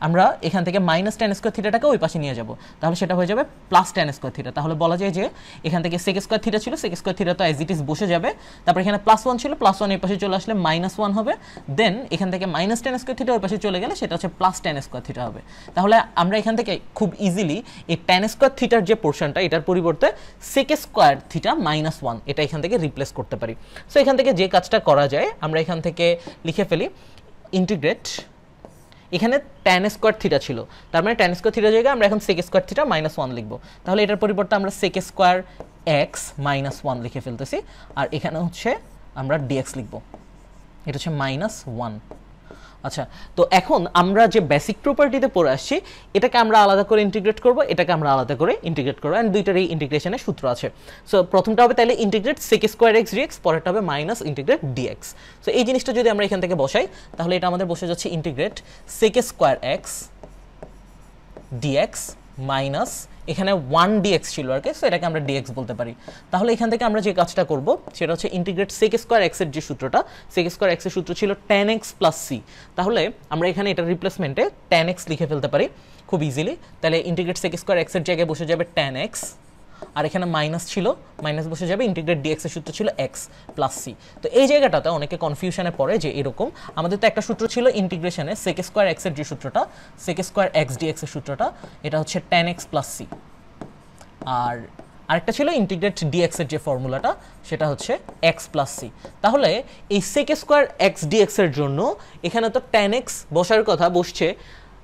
আমরা এখান থেকে মাইনাস tan স্কয়ার থিটাটাকে ওই পাশে নিয়ে যাব, তাহলে সেটা হয়ে যাবে প্লাস tan স্কয়ার থিটা। তাহলে বলা যায় যে এখান থেকে sec স্কয়ার থিটা ছিল, sec স্কয়ার থিটা তো অ্যাজ ইট ইজ বসে যাবে, তারপর এখানে +1 ছিল, +1 এই পাশে চলে আসলে -1 হবে, দেন এখান থেকে মাইনাস tan স্কয়ার থিটা ওই পাশে চলে গেলে সেটা হচ্ছে প্লাস tan স্কয়ার থিটা হবে। তাহলে আমরা এখান থেকে খুব ইজিলি এই tan স্কয়ার থিটার যে পোর্শনটা এটার পরিবর্তে sec স্কয়ার থিটা -1 এটা এখান থেকে রিপ্লেস করতে পারি। সো এখান থেকে যে কাজটা করা যায় আমরা এখান থেকে লিখে ফেলি ইন্টিগ্রেট, এখানে tan স্কয়ার থিটা ছিল, তার মানে tan স্কয়ার থিটার জায়গায় আমরা এখন sec স্কয়ার থিটা -1 লিখব। তাহলে এটার পরিবর্তে আমরা sec স্কয়ার x -1 লিখে ফেলতেছি, আর এখানে হচ্ছে আমরা dx লিখব, এটা হচ্ছে -1। আচ্ছা, তো এখন আমরা যে বেসিক প্রপার্টিতে পড়ে আসছি এটাকে আমরা আলাদা করে ইন্টিগ্রেট করব, এটাকে আমরা আলাদা করে ইন্টিগ্রেট করব, এন্ড দুইটারই ইন্টিগ্রেশনের সূত্র আছে। সো প্রথমটা হবে তাহলে integrate sec square x dx, পরেরটা হবে মাইনাস ইন্টিগ্রেট dx। সো এই জিনিসটা যদি আমরা এখান থেকে বসাই তাহলে এটা আমাদের বসে যাচ্ছে integrate sec square x dx minus এখানে 1 dx ছিল আর কি, সো এটাকে আমরা dx বলতে পারি। তাহলে এখান থেকে আমরা যে কাজটা করব সেটা হচ্ছে ইন্টিগ্রেট sec স্কয়ার x এর যে সূত্রটা, sec স্কয়ার x এর সূত্র ছিল tan x + c, তাহলে আমরা এখানে এটার রিপ্লেসমেন্টে tan x লিখে ফেলতে পারি খুব ইজিলি। তাহলে ইন্টিগ্রেট sec স্কয়ার x এর জায়গায় বসে যাবে tan x, আর এখানে মাইনাস ছিল, মাইনাস বসে যাবে, ইন্টিগ্রেট dx এর সূত্র ছিল x + c। তো এই জায়গাটাতে অনেকে কনফিউশনে পড়ে যে এরকম আমাদের তো একটা সূত্র ছিল ইন্টিগ্রেশনে sec স্কয়ার x এর যে সূত্রটা, sec স্কয়ার x dx এর সূত্রটা, এটা হচ্ছে tan x + c, আর আরেকটা ছিল ইন্টিগ্রেট dx এর যে ফর্মুলাটা সেটা হচ্ছে x + c। তাহলে এই sec স্কয়ার x dx এর জন্য এখানে তো tan x বসার কথা বসছে,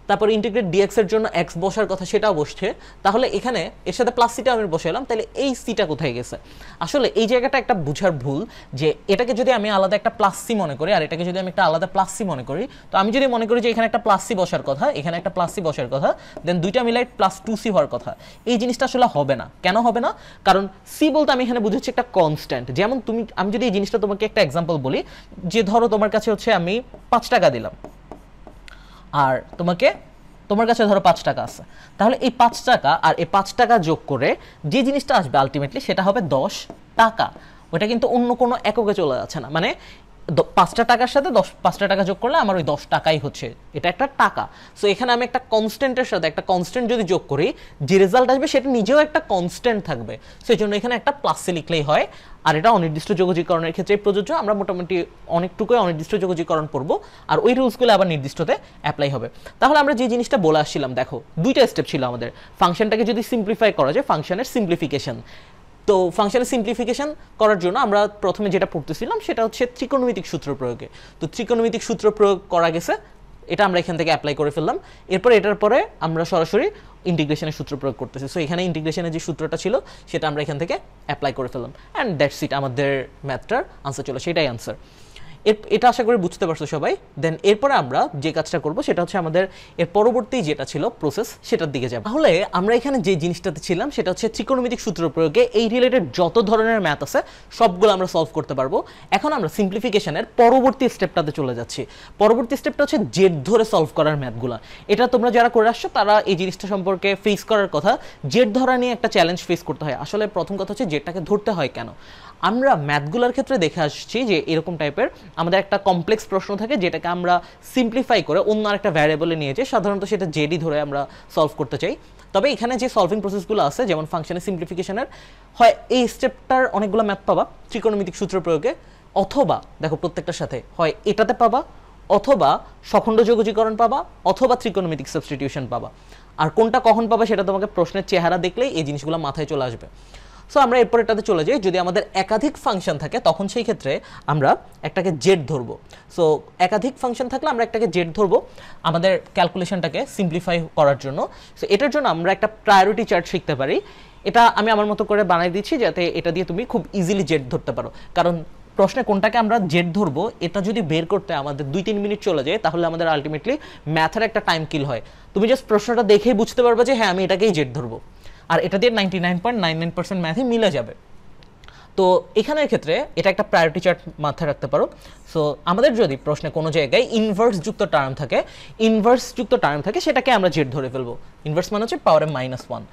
তারপর ইন্টিগ্রেট dx এর জন্য x বসার কথা সেটাও বসছে, তাহলে এখানে এর সাথে প্লাস সিটা আমি বসাইলাম, তাহলে এই সিটা কোথায় গেছে? আসলে এই জায়গাটা একটা বুঝার ভুল যে এটাকে যদি আমি আলাদা একটা প্লাস সি মনে করি আর এটাকে যদি আমি একটা আলাদা প্লাস সি মনে করি, তো আমি যদি মনে করি যে এখানে একটা প্লাস সি বসার কথা, এখানে একটা প্লাস সি বসার কথা, দেন দুইটা মিলাই +2c হওয়ার কথা, এই জিনিসটা আসলে হবে না। কেন হবে না? কারণ সি বলতে আমি এখানে বুঝাচ্ছি একটা কনস্ট্যান্ট। যেমন আমি যদি এই জিনিসটা তোমাকে একটা এক্সাম্পল বলি, যে ধরো তোমার কাছে হচ্ছে আমি 5 টাকা দিলাম আর তোমার কাছে ধরো 5 টাকা আছে, তাহলে এই 5 টাকা আর এই 5 টাকা যোগ করে যে জিনিসটা আসবে আলটিমেটলি সেটা হবে 10 টাকা। ওটা কিন্তু অন্য কোনো এককে চলে যাচ্ছে না, মানে 5টা টাকার সাথে 5টা টাকা যোগ করলে আমার ওই 10 টাকাই হচ্ছে, এটা একটা টাকা। সো এখানে আমি একটা কনস্ট্যান্টের সাথে একটা কনস্ট্যান্ট যদি যোগ করি, যে রেজাল্ট আসবে সেটা নিজেও একটা কনস্ট্যান্ট থাকবে। সো এই জন্য এখানে একটা প্লাসে লিখলেই হয়, আর এটা অনির্দিষ্ট যোগজীকরণের ক্ষেত্রে প্রযোজ্য। আমরা মোটামুটি অনেকটুকুই অনির্দিষ্ট যোগজীকরণ পড়ব, আর ওই রুলসগুলো আবার নির্দিষ্টতে অ্যাপ্লাই হবে। তাহলে আমরা যে জিনিসটা বলে আসছিলাম, দেখো দুইটা স্টেপ ছিল আমাদের। ফাংশনটাকে যদি সিম্পলিফাই করা যায়, ফাংশনের সিম্পলিফিকেশন, তো ফাংশনের সিম্পলিফিকেশন করার জন্য আমরা প্রথমে যেটা পড়তেছিলাম সেটা হচ্ছে ত্রিকোণমিতিক সূত্র প্রয়োগে। তো ত্রিকোণমিতিক সূত্র প্রয়োগ করা গেছে, এটা আমরা এখান থেকে অ্যাপ্লাই করে ফেললাম। এরপর এটার পরে আমরা সরাসরি ইন্টিগ্রেশনের সূত্র প্রয়োগ করতেছি। সো এখানে ইন্টিগ্রেশনের যে সূত্রটা ছিল সেটা আমরা এখান থেকে অ্যাপ্লাই করে ফেললাম, অ্যান্ড দ্যাটস ইট, আমাদের ম্যাথটার আনসার চলো, সেটাই আনসার। এটা আশা করি বুঝতে পারছো সবাই। দেন এরপরে আমরা যে কাজটা করব সেটা হচ্ছে আমাদের এর পরবর্তী যেটা ছিল প্রসেস, সেটার দিকে যাব। তাহলে আমরা এখানে যে জিনিসটাতে ছিলাম সেটা হচ্ছে ত্রিকোণমিতিক সূত্র প্রয়োগে এই রিলেটেড যত ধরনের ম্যাথ আছে সবগুলো আমরা সলভ করতে পারবো। এখন আমরা সিম্পলিফিকেশনের পরবর্তী স্টেপটাতে চলে যাচ্ছি। পরবর্তী স্টেপটা হচ্ছে জেড ধরে সলভ করার ম্যাথগুলো। এটা তোমরা যারা করে আসছো তারা এই জিনিসটা সম্পর্কে ফেস করার কথা, জেড ধরা নিয়ে একটা চ্যালেঞ্জ ফেস করতে হয়। আসলে প্রথম কথা হচ্ছে জেডটাকে ধরতে হয় কেন। আমরা ম্যাথগুলোর ক্ষেত্রে দেখে আসছি যে এরকম টাইপের আমাদের একটা কমপ্লেক্স প্রশ্ন থাকে যেটাকে আমরা সিম্পলিফাই করে অন্য আরেকটা ভ্যারিয়েবলে নিয়ে যাই, সাধারণত সেটা জেডই ধরে আমরা সলভ করতে চাই। তবে এখানে যে সলভিং প্রসেসগুলো আছে, যেমন ফাংশনের সিম্পলিফিকেশনের, হয় এই স্টেপটার অনেকগুলো ম্যাথ পাবা ত্রিকোণমিতিক সূত্র প্রয়োগে, অথবা দেখো প্রত্যেকটার সাথে হয় এটাতে পাবা, অথবা সখণ্ড যোগজীকরণ পাবা, অথবা ত্রিকোণমিতিক সাবস্টিটিউশন পাবা। আর কোনটা কখন পাবা সেটা তোমাকে প্রশ্নের চেহারা দেখলেই এই জিনিসগুলো মাথায় চলে আসবে। সো আমরা এরপর এটাতে চলে যাই। যদি আমাদের একাধিক ফাংশন থাকে তখন সেই ক্ষেত্রে আমরা একটাকে জেড ধরবো। সো একাধিক ফাংশন থাকলে আমরা একটাকে জেড ধরবো আমাদের ক্যালকুলেশনটাকে সিম্পলিফাই করার জন্য। সো এটার জন্য আমরা একটা প্রায়োরিটি চার্ট শিখতে পারি। এটা আমি আমার মতো করে বানাই দিচ্ছি যাতে এটা দিয়ে তুমি খুব ইজিলি জেড ধরতে পারো। কারণ প্রশ্নে কোনটাকে আমরা জেড ধরবো এটা যদি বের করতে আমাদের 2-3 মিনিট চলে যায়, তাহলে আমাদের আলটিমেটলি ম্যাথের একটা টাইম কিল হয়। তুমি জাস্ট প্রশ্নটা দেখেই বুঝতে পারবে যে হ্যাঁ আমি এটাকেই জেড ধরবো, আর এটা দিয়ে 99.99% ম্যাথই মিলে যাবে। তো এখানের ক্ষেত্রে এটা একটা প্রায়োরিটি চার্ট মাথায় রাখতে পারো। সো আমাদের যদি প্রশ্নে কোনো জায়গায় ইনভার্স যুক্ত টার্ম থাকে সেটাকে আমরা জেড ধরে ফেলবো। ইনভার্স মানে হচ্ছে পাওয়ারে -1,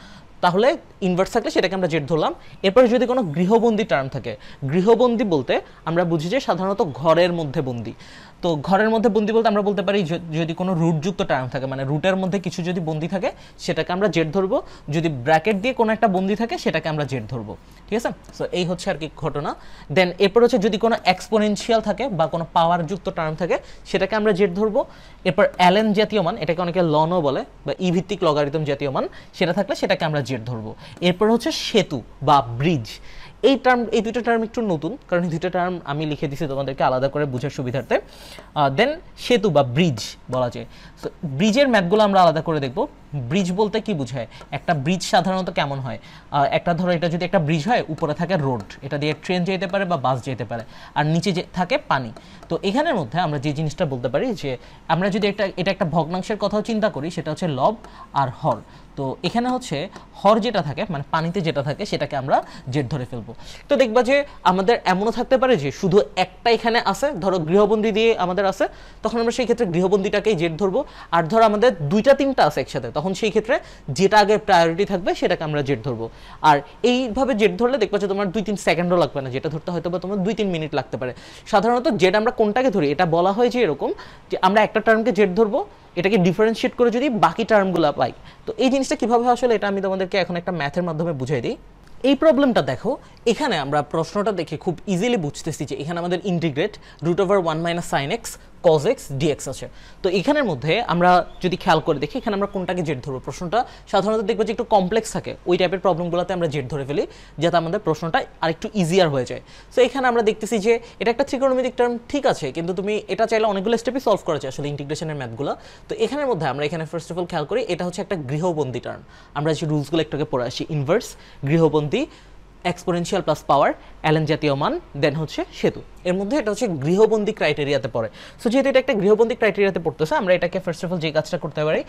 তাহলে ইনভার্স থাকলে সেটাকে আমরা জেড ধরলাম। এরপরে যদি কোনো গৃহবন্দী টার্ম থাকে, গৃহবন্দী বলতে আমরা বুঝি যে সাধারণত ঘরের মধ্যে বন্দী। তো ঘরের মধ্যে বন্দী বলতে আমরা বলতে পারি যদি কোনো রুটযুক্ত টার্ম থাকে, মানে রুটের মধ্যে কিছু যদি বন্দী থাকে সেটাকে আমরা জেড ধরবো, যদি ব্র্যাকেট দিয়ে কোনো একটা বন্দী থাকে সেটাকে আমরা জেড ধরবো। ঠিক আছে, সো এই হচ্ছে আর কি ঘটনা। দেন এরপর হচ্ছে যদি কোনো এক্সপোনেনশিয়াল থাকে বা কোনো পাওয়ারযুক্ত টার্ম থাকে সেটাকে আমরা জেড ধরবো। এরপর অ্যালেন জাতীয় মান, এটাকে অনেকে লনও বলে, বা ই ভিত্তিক লগারিদম জাতীয় মান, সেটা থাকলে সেটাকে আমরা জেড ধরবো। এরপর হচ্ছে সেতু বা ব্রিজ। এই দুটো টার্ম একটু নতুন, কারণ এই দুটো টার্ম আমি লিখে দিছি তোমাদেরকে আলাদা করে বোঝার সুবিধার্থে। দেন সেতু বা ব্রিজ বলা যায়। সো ব্রিজের ম্যাথগুলো আমরা আলাদা করে দেখব। ব্রিজ বলতে কি বোঝায়, একটা ব্রিজ সাধারণত কেমন হয়, একটা ধরো এটা যদি একটা ব্রিজ হয়, উপরে থাকে রোড, এটা দিয়ে ট্রেন যেতে পারে বা বাস যেতে পারে, আর নিচে থাকে পানি। তো এখানের মধ্যে আমরা যে জিনিসটা বলতে পারি যে আমরা যদি এটা একটা ভগ্নাংশের কথাও চিন্তা করি, সেটা হচ্ছে লব আর হর। তো এখানে হচ্ছে হর যেটা থাকে, মানে পানিতে যেটা থাকে, সেটাকে আমরা জেড ধরে ফেলবো। তো দেখবা যে আমাদের এমনও থাকতে পারে যে শুধু একটা এখানে আছে, ধরো গৃহবন্দী দিয়ে আমাদের আছে, তখন আমরা সেই ক্ষেত্রে গৃহবন্দীটাকেই জেড ধরবো। আর ধরো আমাদের দুইটা তিনটা আছে একসাথে, তখন সেই ক্ষেত্রে যেটা আগে প্রায়োরিটি থাকবে সেটাকে আমরা জেড ধরবো। আর এইভাবে জেড ধরলে দেখবা যে তোমার 2-3 সেকেন্ডও লাগবে না, যেটা ধরতে হয়তো বা তোমার 2-3 মিনিট লাগতে পারে। সাধারণত জেড আমরা কোনটাকে ধরি, এটা বলা হয় যে এরকম যে আমরা একটা টার্মকে জেড ধরবো, এটাকে ডিফারেন্সিয়েট করে যদি বাকি টার্মগুলো পাই। তো এই জিনিসটা কিভাবে আসলে এটা আমি তোমাদেরকে এখন একটা ম্যাথের মাধ্যমে বুঝাই দিই। এই প্রবলেমটা দেখো, এখানে আমরা প্রশ্নটা দেখে খুব ইজিলি বুঝতেছি যে এখানে আমাদের integrate √1 - sin x cos x dx আছে। তো এখানের মধ্যে আমরা যদি খেয়াল করে দেখি, এখানে আমরা কোনটাকে জেড ধরবো, প্রশ্নটা সাধারণত দেখবো যে একটু কমপ্লেক্স থাকে, ওই টাইপের প্রবলেমগুলোতে আমরা জেড ধরে ফেলি যাতে আমাদের প্রশ্নটা আরেকটু ইজিয়ার হয়ে যায়। সো এখানে আমরা দেখতেছি যে এটা একটা ত্রিকোণমিতিক টার্ম, ঠিক আছে, কিন্তু তুমি এটা চাইলে অনেকগুলো স্টেপই সলভ করা যায় আসলে ইন্টিগ্রেশনের ম্যাথগুলো। তো এখানের মধ্যে আমরা এখানে ফার্স্ট অফ অল খেয়াল করি, এটা হচ্ছে একটা গৃহবন্দী টার্ম। আমরা যে রুলসগুলো একটুকে পড়ে আসি, ইনভার্স, গৃহবন্দী, এক্সপোনেনশিয়াল প্লাস পাওয়ার, অ্যালেন জাতীয় মান, দেন হচ্ছে সেতু। এর মধ্যে এটা হচ্ছে গৃহবন্দী ক্রাইটেরিয়াতে পড়ে। সো যেহেতু এটা একটা গৃহবন্দী ক্রাইটেরিয়াতে পড়তেছে, আমরা এটাকে ফার্স্ট অফ অল যে কাজটা করতে পারি,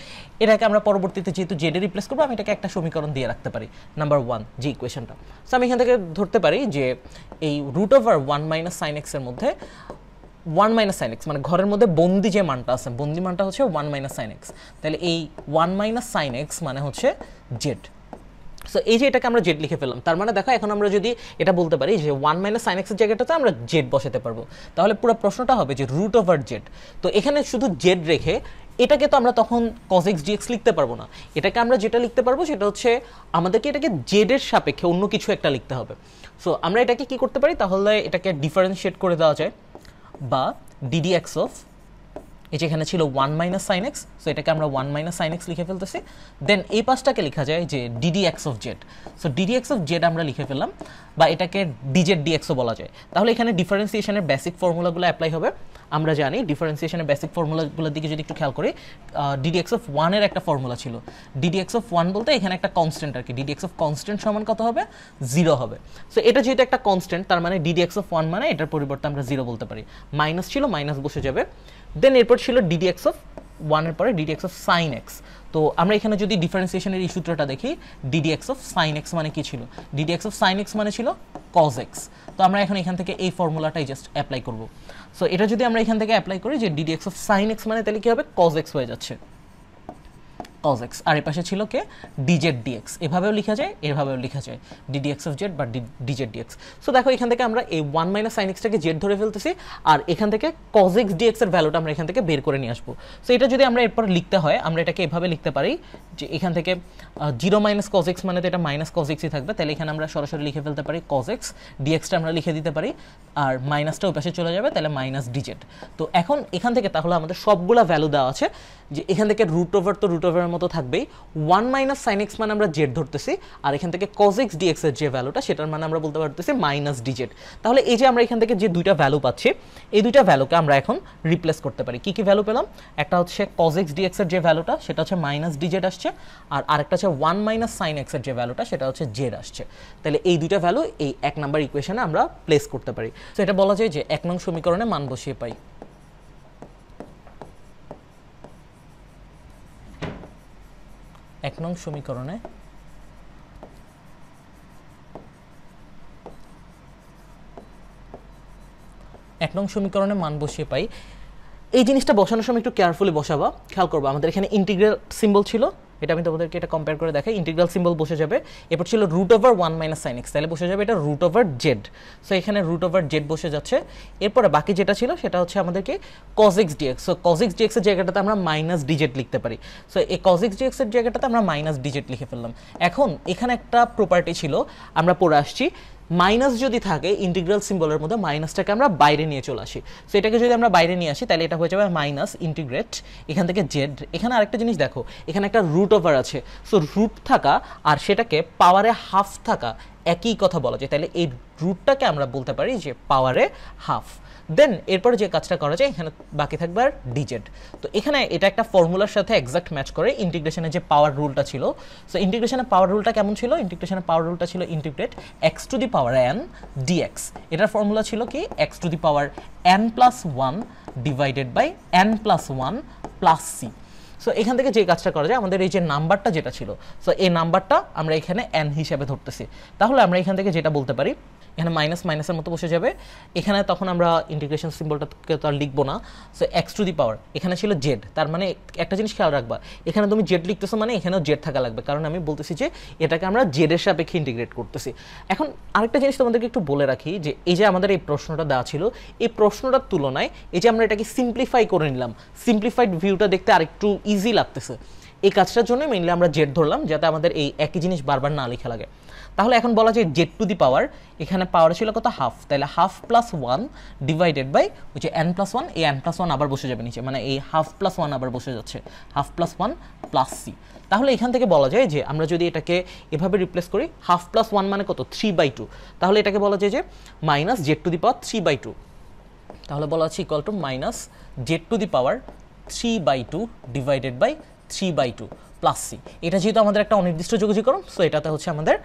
এটাকে আমরা পরবর্তীতে যেহেতু জেডে রিপ্লেস করবো, আমি এটাকে একটা সমীকরণ দিয়ে রাখতে পারি, নাম্বার 1 যে ইকুয়েশনটা। সো আমি এখান থেকে ধরতে পারি যে এই √1 - sin x এর মধ্যে 1 - sin x, মানে ঘরের মধ্যে বন্দি যে মানটা আছে, বন্দি মানটা হচ্ছে 1 - sin x। তাহলে এই 1 - sin x মানে হচ্ছে জেড। সো এই যে এটাকে আমরা জেড লিখে ফেললাম, তার মানে দেখো এখন আমরা যদি এটা বলতে পারি যে 1 - sin x এর জায়গাটাতে আমরা জেড বসাতে পারবো, তাহলে পুরো প্রশ্নটা হবে যে √z। তো এখানে শুধু জেড রেখে এটাকে তো আমরা তখন cos x dx লিখতে পারবো না। এটাকে আমরা যেটা লিখতে পারবো সেটা হচ্ছে আমাদেরকে এটাকে জেডের সাপেক্ষে অন্য কিছু একটা লিখতে হবে। সো আমরা এটাকে কি করতে পারি, তাহলে এটাকে ডিফারেন্সিয়েট করে দেওয়া যায়, বা ddx অফ, এই যে এখানে ছিল 1 - sin x, সো এটাকে আমরা 1 - sin x লিখে ফেলতেছি। দেন এই পাশটাকে লেখা যায় যে ddx of Z. So ddx of Z আমরা লিখে ফেললাম, বা এটাকে dz dxও বলা যায়। তাহলে এখানে ডিফারেন্সিয়েশনের বেসিক ফর্মুলাগুলো অ্যাপ্লাই হবে। আমরা জানি ডিফারেন্সিয়েশনের বেসিক ফর্মুলাগুলোর দিকে যদি একটু খেয়াল করি, ddx অফ 1 এর একটা ফর্মুলা ছিল। ddx অফ 1 বলতে এখানে একটা কনস্ট্যান্ট আর কি, ddx অফ কনস্ট্যান্ট সমান কত হবে, 0 হবে। সো এটা যেহেতু একটা কনস্ট্যান্ট, তার মানে ddx অফ 1 মানে এটার পরিবর্তে আমরা 0 বলতে পারি। মাইনাস ছিল, মাইনাস বসে যাবে। দেন এরপর ছিল ddx অফ 1 এর পরে ddx অফ sin x। তো আমরা এখানে যদি ডিফারেন্সিয়েশনের এই সূত্রটা দেখি, ddx অফ sin x মানে কি ছিল, ddx অফ sin x মানে ছিল cos x। তো আমরা এখন এখান থেকে এই ফর্মুলাটাই জাস্ট অ্যাপ্লাই করব। সো এটা যদি আমরা এখান থেকে অ্যাপ্লাই করি যে ddx অফ sin x মানে তাহলে কি হবে, cos x হয়ে যাচ্ছে, cos x। আর এই পাশে ছিল কে, dz dx। এভাবেও লেখা যায়, এভাবেও লেখা যায়, ddx অফ z বা dz dx। সো দেখো এখান থেকে আমরা এই 1 - sin x টাকে z ধরে ফেলতেছি, আর এখান থেকে cos x dx এর ভ্যালুটা আমরা এখান থেকে বের করে নিয়ে আসবো। সো এটা যদি আমরা এরপর লিখতে হয়, আমরা এটাকে এভাবে লিখতে পারি যে এখান থেকে 0 - cos x মানে তো এটা -cos x ই থাকবে, তাহলে এখানে আমরা সরাসরি লিখে ফেলতে পারি cos x, dx-টা আমরা লিখে দিতে পারি, আর মাইনাসটা ওই পাশে চলে যাবে, তাহলে -dz। তো এখন এখান থেকে তাহলে আমাদের সবগুলা ভ্যালু দেওয়া আছে, যে এখান থেকে √ওভার তো √ওভারের মতো থাকবেই, 1 - sin x মানে আমরা জেড ধরতেছি, আর এখান থেকে cos x dx এর যে ভ্যালুটা সেটার মানে আমরা বলতে পারতেছি -dz। তাহলে এই যে আমরা এখান থেকে যে দুইটা ভ্যালু পাচ্ছি, এই দুইটা ভ্যালুকে আমরা এখন রিপ্লেস করতে পারি। কি কি ভ্যালু পেলাম, একটা হচ্ছে cos x dx এর যে ভ্যালুটা সেটা হচ্ছে -dz আসছে, আর আরেকটা হচ্ছে 1 - sin x এর যে ভ্যালুটা সেটা হচ্ছে জেড আসছে। তাহলে এই দুইটা ভ্যালু এই 1 নাম্বার ইকুয়েশনে আমরা প্লেস করতে পারি। তো এটা বলা যায় যে 1 নং সমীকরণে মান বসিয়ে পাই। 1 নং সমীকরণে নং সমীকরণে মান বসিয়ে পাই। এই জিনিসটা বসানোর সময় একটু কেয়ারফুলি বসাবা, খেয়াল করবা। আমাদের এখানে ইন্টিগ্রাল সিম্বল ছিল, এটা আমি তোমাদেরকে এটা কম্পেয়ার করে দেখাই। ইন্টিগ্রাল সিম্বল বসে যাবে, এরপর ছিল √1 - sin x, তাহলে বসে যাবে এটা √z। সো এখানে √z বসে যাচ্ছে। এরপরে বাকি যেটা ছিল সেটা হচ্ছে আমাদেরকে cos x dx। So cos x dx এর জায়গাটাতে আমরা -dz লিখতে পারি। সো এই cos x dx এর জায়গাটাতে আমরা -dz লিখে ফেললাম। এখন এখানে একটা প্রপার্টি ছিল আমরা পড়ে আসছি, মাইনাস যদি থাকে ইন্টিগ্রাল সিম্বলের মধ্যে মাইনাসটাকে আমরা বাইরে নিয়ে চলে আসি। সো এটাকে যদি আমরা বাইরে নিয়ে আসি তাহলে এটা হয়ে যাবে মাইনাস ইন্টিগ্রেট এখান থেকে জেড। এখানে আরেকটা জিনিস দেখো, এখানে একটা √ওভার আছে। সো রুট থাকা আর সেটাকে পাওয়ারে হাফ থাকা একই কথা বলা যায়, তাহলে এই রুটটাকে আমরা বলতে পারি যে পাওয়ারে হাফ। দেন এরপরে যে কাজটা করা যায়, এখানে বাকি থাকবে আর ডিজেড। তো এখানে এটা একটা ফর্মুলার সাথে এক্সাক্ট ম্যাচ করে ইন্টিগ্রেশনের যে পাওয়ার রুলটা ছিল। সো ইন্টিগ্রেশনের পাওয়ার রুলটা কেমন ছিল? ইন্টিগ্রেশনের পাওয়ার রুলটা ছিল ইন্টিগ্রেট x⁴n dx। এটার ফর্মুলা ছিল কি x⁴n+1 divided by n+1 plus c। So এখান থেকে যে কাজটা করা যায়, আমাদের এই যে নাম্বারটা যেটা ছিল, সো এই নাম্বারটা আমরা এখানে n হিসেবে ধরতেছি। তাহলে আমরা এখান থেকে যেটা বলতে পারি, এখানে মাইনাস মাইনাসের মতো বসে যাবে। এখানে তখন আমরা ইন্টিগ্রেশন সিম্বলটাকে তো আর লিখবো না। সো x⁴ এখানে ছিল জেড, তার মানে একটা জিনিস খেয়াল রাখবা, এখানে তুমি জেড লিখতেছো মানে এখানেও জেড থাকা লাগবে, কারণ আমি বলতেছি যে এটাকে আমরা জেডের সাপেক্ষে ইন্টিগ্রেট করতেছি। এখন আরেকটা জিনিস তোমাদেরকে একটু বলে রাখি, যে এই যে আমাদের এই প্রশ্নটা দেওয়া ছিল, এই প্রশ্নটার তুলনায় এই যে আমরা এটাকে সিম্পলিফাই করে নিলাম, সিম্পলিফাইড ভিউটা দেখতে আরেকটু ইজি লাগতেছে। এই কাজটার জন্য মেইনলি আমরা জেড ধরলাম, যাতে আমাদের এই একই জিনিস বারবার না লেখা লাগে। তাহলে এখন বলা যায় z⁴, এখানে পাওয়ার ছিল কত? হাফ, তাহলে ½ + 1 ডিভাইডেড বাই ওই যে n+1, এই n+1 আবার বসে যাবে নিচে, মানে এই ½ + 1 আবার বসে যাচ্ছে, ½ + 1 প্লাস c। তাহলে এখান থেকে বলা যায় যে আমরা যদি এটাকে এভাবে রিপ্লেস করি, ½ + 1 মানে কত? 3/2। তাহলে এটাকে বলা যায় যে -z⁴(3/2)। তাহলে বলা হচ্ছে equal to -z⁴(3/2 divided by 3/2 plus c। এটা যেহেতু আমাদের একটা অনির্দিষ্ট যোগজীকরণ, সো এটাতে হচ্ছে আমাদের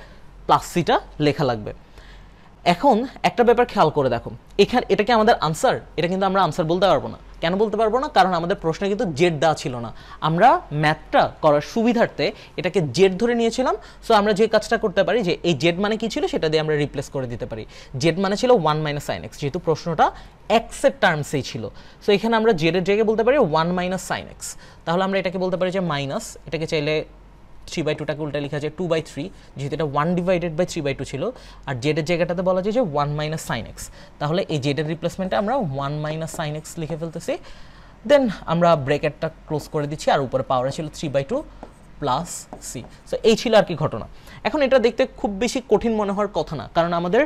প্লাস সিটা লেখা লাগবে। এখন একটা ব্যাপার খেয়াল করে দেখো, এখানে এটা কি আমাদের আনসার? এটা কিন্তু আমরা আনসার বলতে পারবো না। কেন বলতে পারবো না? কারণ আমাদের প্রশ্নে কিন্তু জেড দেওয়া ছিল না। আমরা ম্যাথটা করার সুবিধার্থে এটাকে জেড ধরে নিয়েছিলাম। সো আমরা যে কাজটা করতে পারি, যে এই জেড মানে কি ছিল সেটা দিয়ে আমরা রিপ্লেস করে দিতে পারি। জেড মানে ছিল 1 - sin x, যেহেতু প্রশ্নটা এক্স এর টার্মসেই ছিল। সো এখানে আমরা জেডের জায়গায় বলতে পারি 1 - sin x। তাহলে আমরা এটাকে বলতে পারি যে মাইনাস, এটাকে চাইলে 3/2টাকে উল্টা লেখা যায় 2/3, যেহেতু এটা 1 ডিভাইডেড বাই 3/2 ছিল। আর জেডের জায়গাটাতে বলা যায় যে 1 - sin x। তাহলে এই জেডের রিপ্লেসমেন্টে আমরা 1 - sin x লিখে ফেলতেছি। দেন আমরা ব্র্যাকেটটা ক্লোজ করে দিচ্ছি, আর উপরে পাওয়ার ছিল 3/2 প্লাস c। সো এই ছিল আর কি ঘটনা। এখন এটা দেখতে খুব বেশি কঠিন মনে হওয়ার কথা না, কারণ আমাদের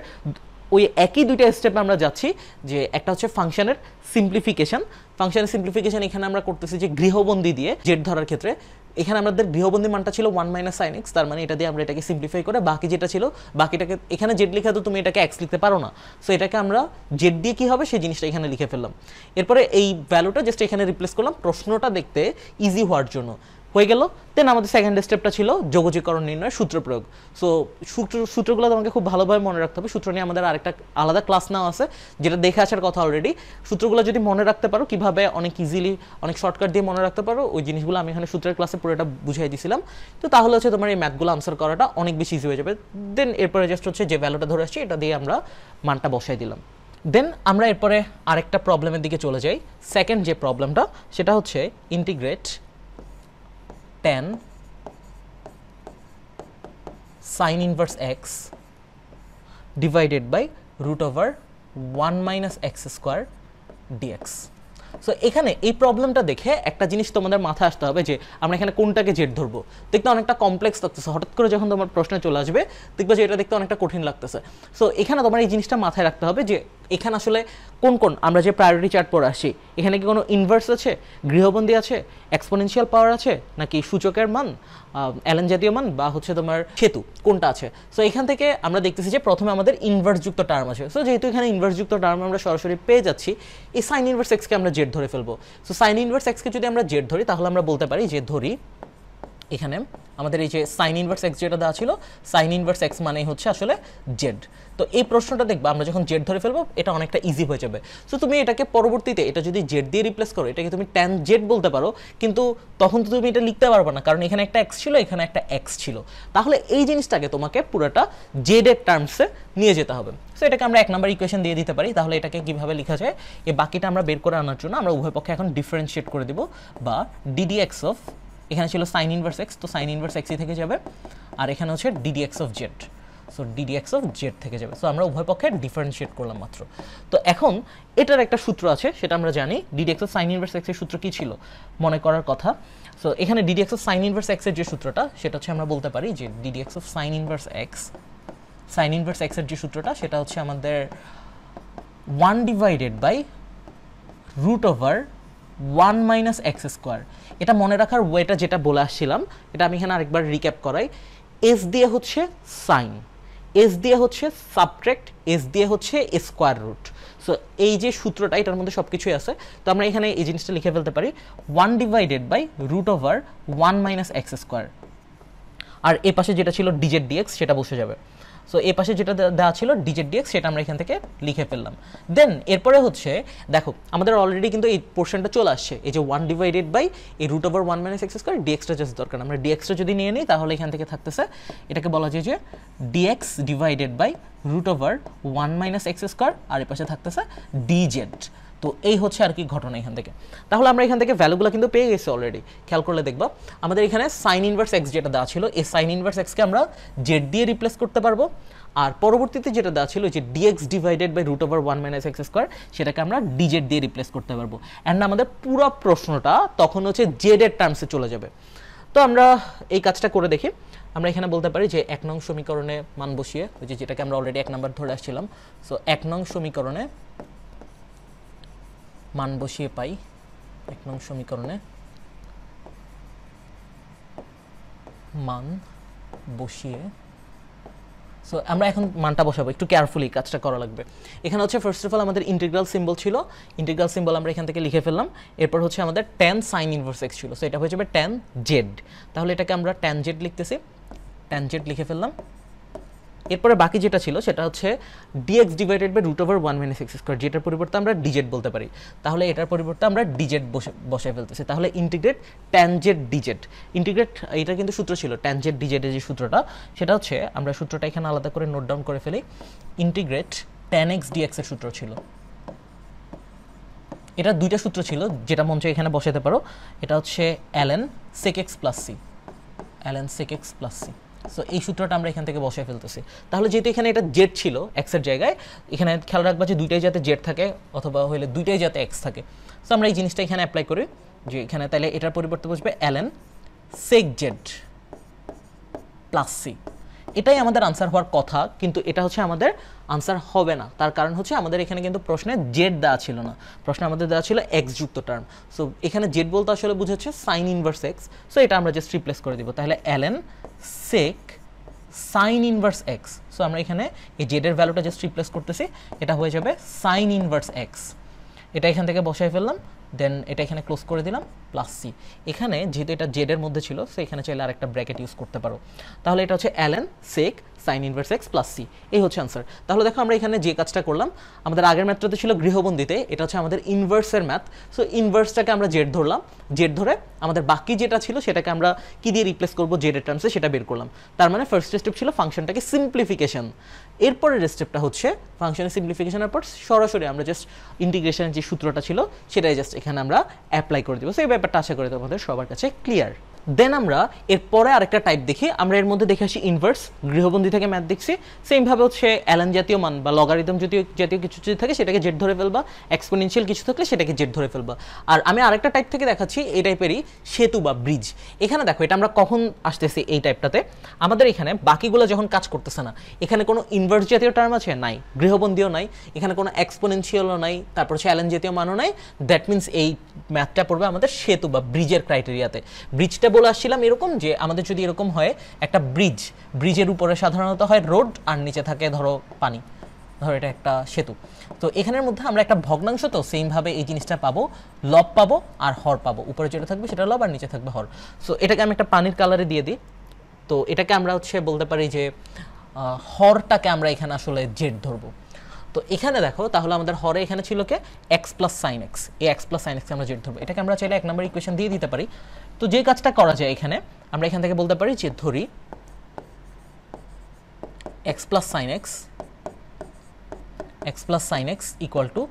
ওই একই দুইটা স্টেপে আমরা যাচ্ছি। যে একটা হচ্ছে ফাংশনের সিম্পলিফিকেশন। ফাংশনের সিম্পলিফিকেশন এখানে আমরা করতেছি যে গৃহবন্দী দিয়ে জেড ধরার ক্ষেত্রে। এখানে আমাদের গৃহবন্দী মানটা ছিল 1 - sin x, তার মানে এটা দিয়ে আমরা এটাকে সিম্পলিফাই করে বাকি যেটা ছিল, বাকিটাকে এখানে জেড লিখে তো তুমি এটাকে এক্স লিখতে পারো না। সো এটাকে আমরা জেড দিয়ে কী হবে সেই জিনিসটা এখানে লিখে ফেললাম। এরপরে এই ভ্যালুটা জাস্ট এখানে রিপ্লেস করলাম প্রশ্নটা দেখতে ইজি হওয়ার জন্য। হয়ে গেল। দেন আমাদের সেকেন্ড স্টেপটা ছিল যোগজীকরণ নির্ণয়ের সূত্র প্রয়োগ। সো সূত্রগুলো তোমাকে খুব ভালোভাবে মনে রাখতে হবে। সূত্র নিয়ে আমাদের আরেকটা আলাদা ক্লাস নাও আছে, যেটা দেখে আসার কথা অলরেডি। সূত্রগুলো যদি মনে রাখতে পারো, কিভাবে অনেক ইজিলি অনেক শর্টকাট দিয়ে মনে রাখতে পারো, ওই জিনিসগুলো আমি এখানে সূত্রের ক্লাসে পুরোটা বুঝিয়ে দিয়েছিলাম। তো তাহলে হচ্ছে তোমার এই ম্যাথগুলো আনসার করাটা অনেক বেশি ইজি হয়ে যাবে। দেন এরপরে জাস্ট হচ্ছে যে ভ্যালুটা ধরে আসছি এটা দিয়ে আমরা মানটা বসাই দিলাম। দেন আমরা এরপরে আরেকটা প্রবলেমের দিকে চলে যাই। সেকেন্ড যে প্রবলেমটা সেটা হচ্ছে integrate tan sin inverse x divided by √1 - x² dx। So এখানে এই প্রবলেমটা দেখে একটা জিনিস তোমাদের মাথায় আসতে হবে, যে আমরা এখানে কোনটাকে জেড ধরবো। দেখতে অনেকটা কমপ্লেক্স লাগতেছে, হঠাৎ করে যখন তোমার প্রশ্নে চলে আসবে দেখবে যে এটা দেখতে অনেকটা কঠিন লাগতেছে। সো এখানে তোমার এই জিনিসটা মাথায় রাখতে হবে যে এখানে আসলে কোন কোন আমরা যে প্রায়োরিটি চার্ট পড়ে আসি, এখানে কি কোনো ইনভার্স আছে, গৃহবন্দী আছে, এক্সপোনেনশিয়াল পাওয়ার আছে, নাকি সূচকের মান, অ্যালেন জাতীয় মান, বা হচ্ছে তোমার সেতু, কোনটা আছে। সো এখান থেকে আমরা দেখতেছি যে প্রথমে আমাদের ইনভার্সযুক্ত টার্ম আছে। সো যেহেতু এখানে ইনভার্সযুক্ত টার্ম আমরা সরাসরি পেয়ে যাচ্ছি, এই সাইন ইনভার্স এক্সকে আমরা জেড ধরে ফেলবো। সো সাইন ইনভার্স এক্সকে যদি আমরা জেড ধরি, তাহলে আমরা বলতে পারি যে ধরি এখানে আমাদের এই যে সাইন ইনভার্স এক্স যেটা দেওয়া ছিল, সাইন ইনভার্স এক্স মানেই হচ্ছে আসলে জেড। তো এই প্রশ্নটা দেখবা আমরা যখন জেড ধরে ফেলবো এটা অনেকটা ইজি হয়ে যাবে। সো তুমি এটাকে পরবর্তীতে এটা যদি জেড দিয়ে রিপ্লেস করো, এটাকে তুমি ট্যান জেড বলতে পারো, কিন্তু তখন তো তুমি এটা লিখতে পারবে না, কারণ এখানে একটা এক্স ছিল, এখানে একটা এক্স ছিল। তাহলে এই জিনিসটাকে তোমাকে পুরোটা জেড এর টার্মসে নিয়ে যেতে হবে। সো সো এটাকে আমরা 1 নাম্বার ইকুয়েশন দিয়ে দিতে পারি। তাহলে এটাকে কিভাবে লেখা যায়, এই বাকিটা আমরা বের করে আনার জন্য আমরা উভয় পক্ষে এখন ডিফারেন্সিয়েট করে দেব, বা ddx অফ, এখানে ছিল sin ইনভার্স x, তো sin ইনভার্স x থেকে যাবে, আর এখানে হচ্ছে ddx of z, so ddx of z থেকে যাবে। সো আমরা উভয় পক্ষে ডিফারেন্সিয়েট করলাম মাত্র। তো এখন এটার একটা সূত্র আছে, সেটা আমরা জানি। ddx of sin inverse x এর সূত্র কি ছিল মনে করার কথা। সো এখানে ddx of sin inverse x এর যে সূত্রটা, সেটা হচ্ছে আমরা বলতে পারি যে ddx of sin inverse x, sin inverse x এর যে সূত্রটা সেটা হচ্ছে আমাদের 1 divided by root over 1 minus x square. এটা মনে রাখার ওয়েটা যেটা বলে আসছিলাম, এটা আমি এখানে আরেকবার রিক্যাপ করাই। এস দিয়ে হচ্ছে সাইন, এস দিয়ে হচ্ছে সাবট্রাক্ট, এস দিয়ে হচ্ছে স্কোয়ার রুট। সো এই যে সূত্রটা, এটার মধ্যে সব কিছুই আছে। তো আমরা এখানে এই জিনিসটা লিখে ফেলতে পারি 1 divided by root over 1 minus x square, আর এ পাশে যেটা ছিল ডিজেড ডিএক্স সেটা বসে যাবে। সো এ পাশে যেটা দেওয়া ছিল ডিজেড ডিএক্স, সেটা আমরা এখান থেকে লিখে ফেললাম। দেন এরপরে হচ্ছে দেখো আমাদের অলরেডি কিন্তু এই পোর্শনটা চলে আসছে, এই যে 1 ডিভাইডেড বাই এই root over 1 minus x square, ডিএক্সটা জাস্ট দরকার। আমরা ডিএক্সটা যদি নিয়ে নিই তাহলে এখান থেকে থাকতেছে, এটাকে বলা যায় যে dx divided by root over 1 minus x square, আর এ পাশে থাকতেছে ডিজেড। তো এই হচ্ছে আর কি ঘটনা এখান থেকে। তাহলে আমরা এখান থেকে ভ্যালুগুলো কিন্তু পেয়ে গেছি অলরেডি। খেয়াল করলে দেখবা আমাদের এখানে সাইন ইনভার্স এক্স যেটা দেওয়া ছিল, এই সাইন ইনভার্স এক্সকে আমরা জেড দিয়ে রিপ্লেস করতে পারবো, আর পরবর্তীতে যেটা দেওয়া ছিল যে dx divided by root over 1 minus x square, সেটাকে আমরা ডিজেড দিয়ে রিপ্লেস করতে পারবো। অ্যান্ড আমাদের পুরো প্রশ্নটা তখন হচ্ছে জেড এর টার্মসে চলে যাবে। তো আমরা এই কাজটা করে দেখি। আমরা এখানে বলতে পারি যে 1 নং সমীকরণে মান বসিয়ে, ওই যে যেটাকে আমরা অলরেডি 1 নাম্বার ধরে আসছিলাম, সো 1 নং সমীকরণে মান বসিয়ে পাই, 1 নং সমীকরণে মান বসিয়ে, সো আমরা এখন মানটা বসাবো, একটু কেয়ারফুলি কাজটা করা লাগবে। এখানে হচ্ছে ফার্স্ট অফ অল আমাদের ইন্টিগ্রাল সিম্বল ছিল, ইন্টিগ্রাল সিম্বল আমরা এখান থেকে লিখে ফেললাম। এরপর হচ্ছে আমাদের tan sin ইনভার্স x ছিল, সো এটা হয়ে যাবে tan z। তাহলে এটাকে আমরা tan z লিখতেছি, tan z লিখে ফেললাম। এরপরে বাকি যেটা ছিল সেটা হচ্ছে dx divided by root over 1 minus x square, যেটার পরিবর্তে আমরা dz বলতে পারি। তাহলে এটার পরিবর্তে আমরা dz বসায় ফেলতেছি। তাহলে integrate tan z dz, integrate, এটা কিন্তু সূত্র ছিল tan z dz এর যে সূত্রটা, সেটা হচ্ছে আমরা সূত্রটা এখানে আলাদা করে নোট ডাউন করে ফেলি। ইন্টিগ্রেট tan x dx এর সূত্র ছিল, এটা দুইটা সূত্র ছিল যেটা মন চায় এখানে বসাতে পারো। এটা হচ্ছে ln sec x plus c, ln sec x plus c। So এই সূত্রটা আমরা এখান থেকে বসায় ফেলতেছি। তাহলে যেহেতু এখানে এটা জেড ছিল এক্স এর জায়গায়, এখানে খেয়াল রাখবা যে দুইটাই যাতে জেড থাকে, অথবা হইলে দুইটাই যাতে এক্স থাকে। সো আমরা এই জিনিসটা এখানে অ্যাপ্লাই করি, যে এখানে তাহলে এটার পরিবর্তে বসবে ln sec z plus c। এটাই আমাদের আনসার হওয়ার কথা, কিন্তু এটা হচ্ছে আমাদের আনসার হবে না। তার কারণ হচ্ছে আমাদের এখানে কিন্তু প্রশ্নে জেড দেওয়া ছিল না, প্রশ্নে আমাদের দেওয়া ছিল এক্স যুক্ত টার্ম। সো এখানে জেড বলতে আসলে বুঝাচ্ছে সাইন ইনভার্স এক্স, সো এটা আমরা জাস্ট রিপ্লেস করে দিব। তাহলে ln sec sine inverse x, so আমরা এখানে এই জেড এর ভ্যালুটা জাস্ট রিপ্লেস করতেছি, এটা হয়ে যাবে সাইন ইনভার্স এক্স। এটা এখান থেকে বসাই ফেললাম, দেন এটা এখানে ক্লোজ করে দিলাম, প্লাস সি। এখানে যেহেতু এটা জেড এর মধ্যে ছিল, সো এখানে চাইলে আরেকটা ব্র্যাকেট ইউজ করতে পারো। তাহলে এটা হচ্ছে ln sec sine inverse x plus C, এই হচ্ছে আনসার। তাহলে দেখো আমরা এখানে যে কাজটা করলাম, আমাদের আগের ম্যাথটাতে ছিল গৃহবন্দিতে, এটা হচ্ছে আমাদের ইনভার্সের ম্যাথ। সো ইনভার্সটাকে আমরা জেড ধরলাম, জেড ধরে আমাদের বাকি যেটা ছিল সেটাকে আমরা কি দিয়ে রিপ্লেস করবো জেড এর টার্মসে, সেটা বের করলাম। তার মানে ফার্স্ট স্টেপ ছিল ফাংশনটাকে সিম্পলিফিকেশন। এরপরের স্টেপটা হচ্ছে ফাংশনের সিম্পলিফিকেশনের পর সরাসরি আমরা জাস্ট ইন্টিগ্রেশনের যে সূত্রটা ছিল সেটাই জাস্ট এখানে আমরা অ্যাপ্লাই করে দেবো। সো এই ব্যাপারটা আশা করি তোমাদের সবার কাছে ক্লিয়ার। দেন আমরা এরপরে আরেকটা টাইপ দেখি, আমরা এর মধ্যে দেখে আসি ইনভার্স, গৃহবন্দী থেকে ম্যাথ দেখছি। সেমভাবে হচ্ছে ln জাতীয় মান বা লগারিদম জাতীয় কিছু যদি থাকে সেটাকে জেড ধরে ফেলবা, এক্সপোনেনশিয়াল কিছু থাকলে সেটাকে জেড ধরে ফেলবা। আর আমি আরেকটা টাইপ থেকে দেখাচ্ছি, এই টাইপেরই সেতু বা ব্রিজ। এখানে দেখো এটা আমরা কখন আসতেছি এই টাইপটাতে, আমাদের এখানে বাকিগুলো যখন কাজ করতেছে না, এখানে কোনো ইনভার্স জাতীয় টার্ম আছে নাই, গৃহবন্দীও নাই, এখানে কোনো এক্সপোনেনশিয়ালও নাই, তারপর হচ্ছে ln জাতীয় মানও নাই। দ্যাট মিনস এই ম্যাথটা পড়বে আমাদের সেতু বা ব্রিজের ক্রাইটেরিয়াতে। ব্রিজটা বলে আসছিলাম এরকম যে আমাদের যদি এরকম হয় একটা ব্রিজ, ব্রিজের উপরে সাধারণত হয় রোড আর নিচে থাকে ধরো পানি, ধরো এটা একটা সেতু। তো এখানের মধ্যে আমরা একটা ভগ্নাংশ, তো সেমভাবে এই জিনিসটা পাবো, লব পাবো আর হর পাবো। উপরে যেটা থাকবে সেটা লব আর নিচে থাকবে হর। সো এটাকে আমি একটা পানির কালারে দিয়ে দিই। তো এটাকে আমরা হচ্ছে বলতে পারি যে হরটাকে আমরা এখানে আসলে জেড ধরবো। তো এখানে দেখো তাহলে আমাদের হরে এখানে ছিল কে এক্স প্লাস সাইন এক্স, এই এক্স প্লাস সাইন এক্স আমরা জেড ধরবো। এটাকে আমরা চাইলে 1 নম্বর ইকুয়েশন দিয়ে দিতে পারি। তো যে কাজটা করা যায় এখানে, আমরা এখান থেকে বলতে পারি যে ধরি x plus sine x x plus sine x equal to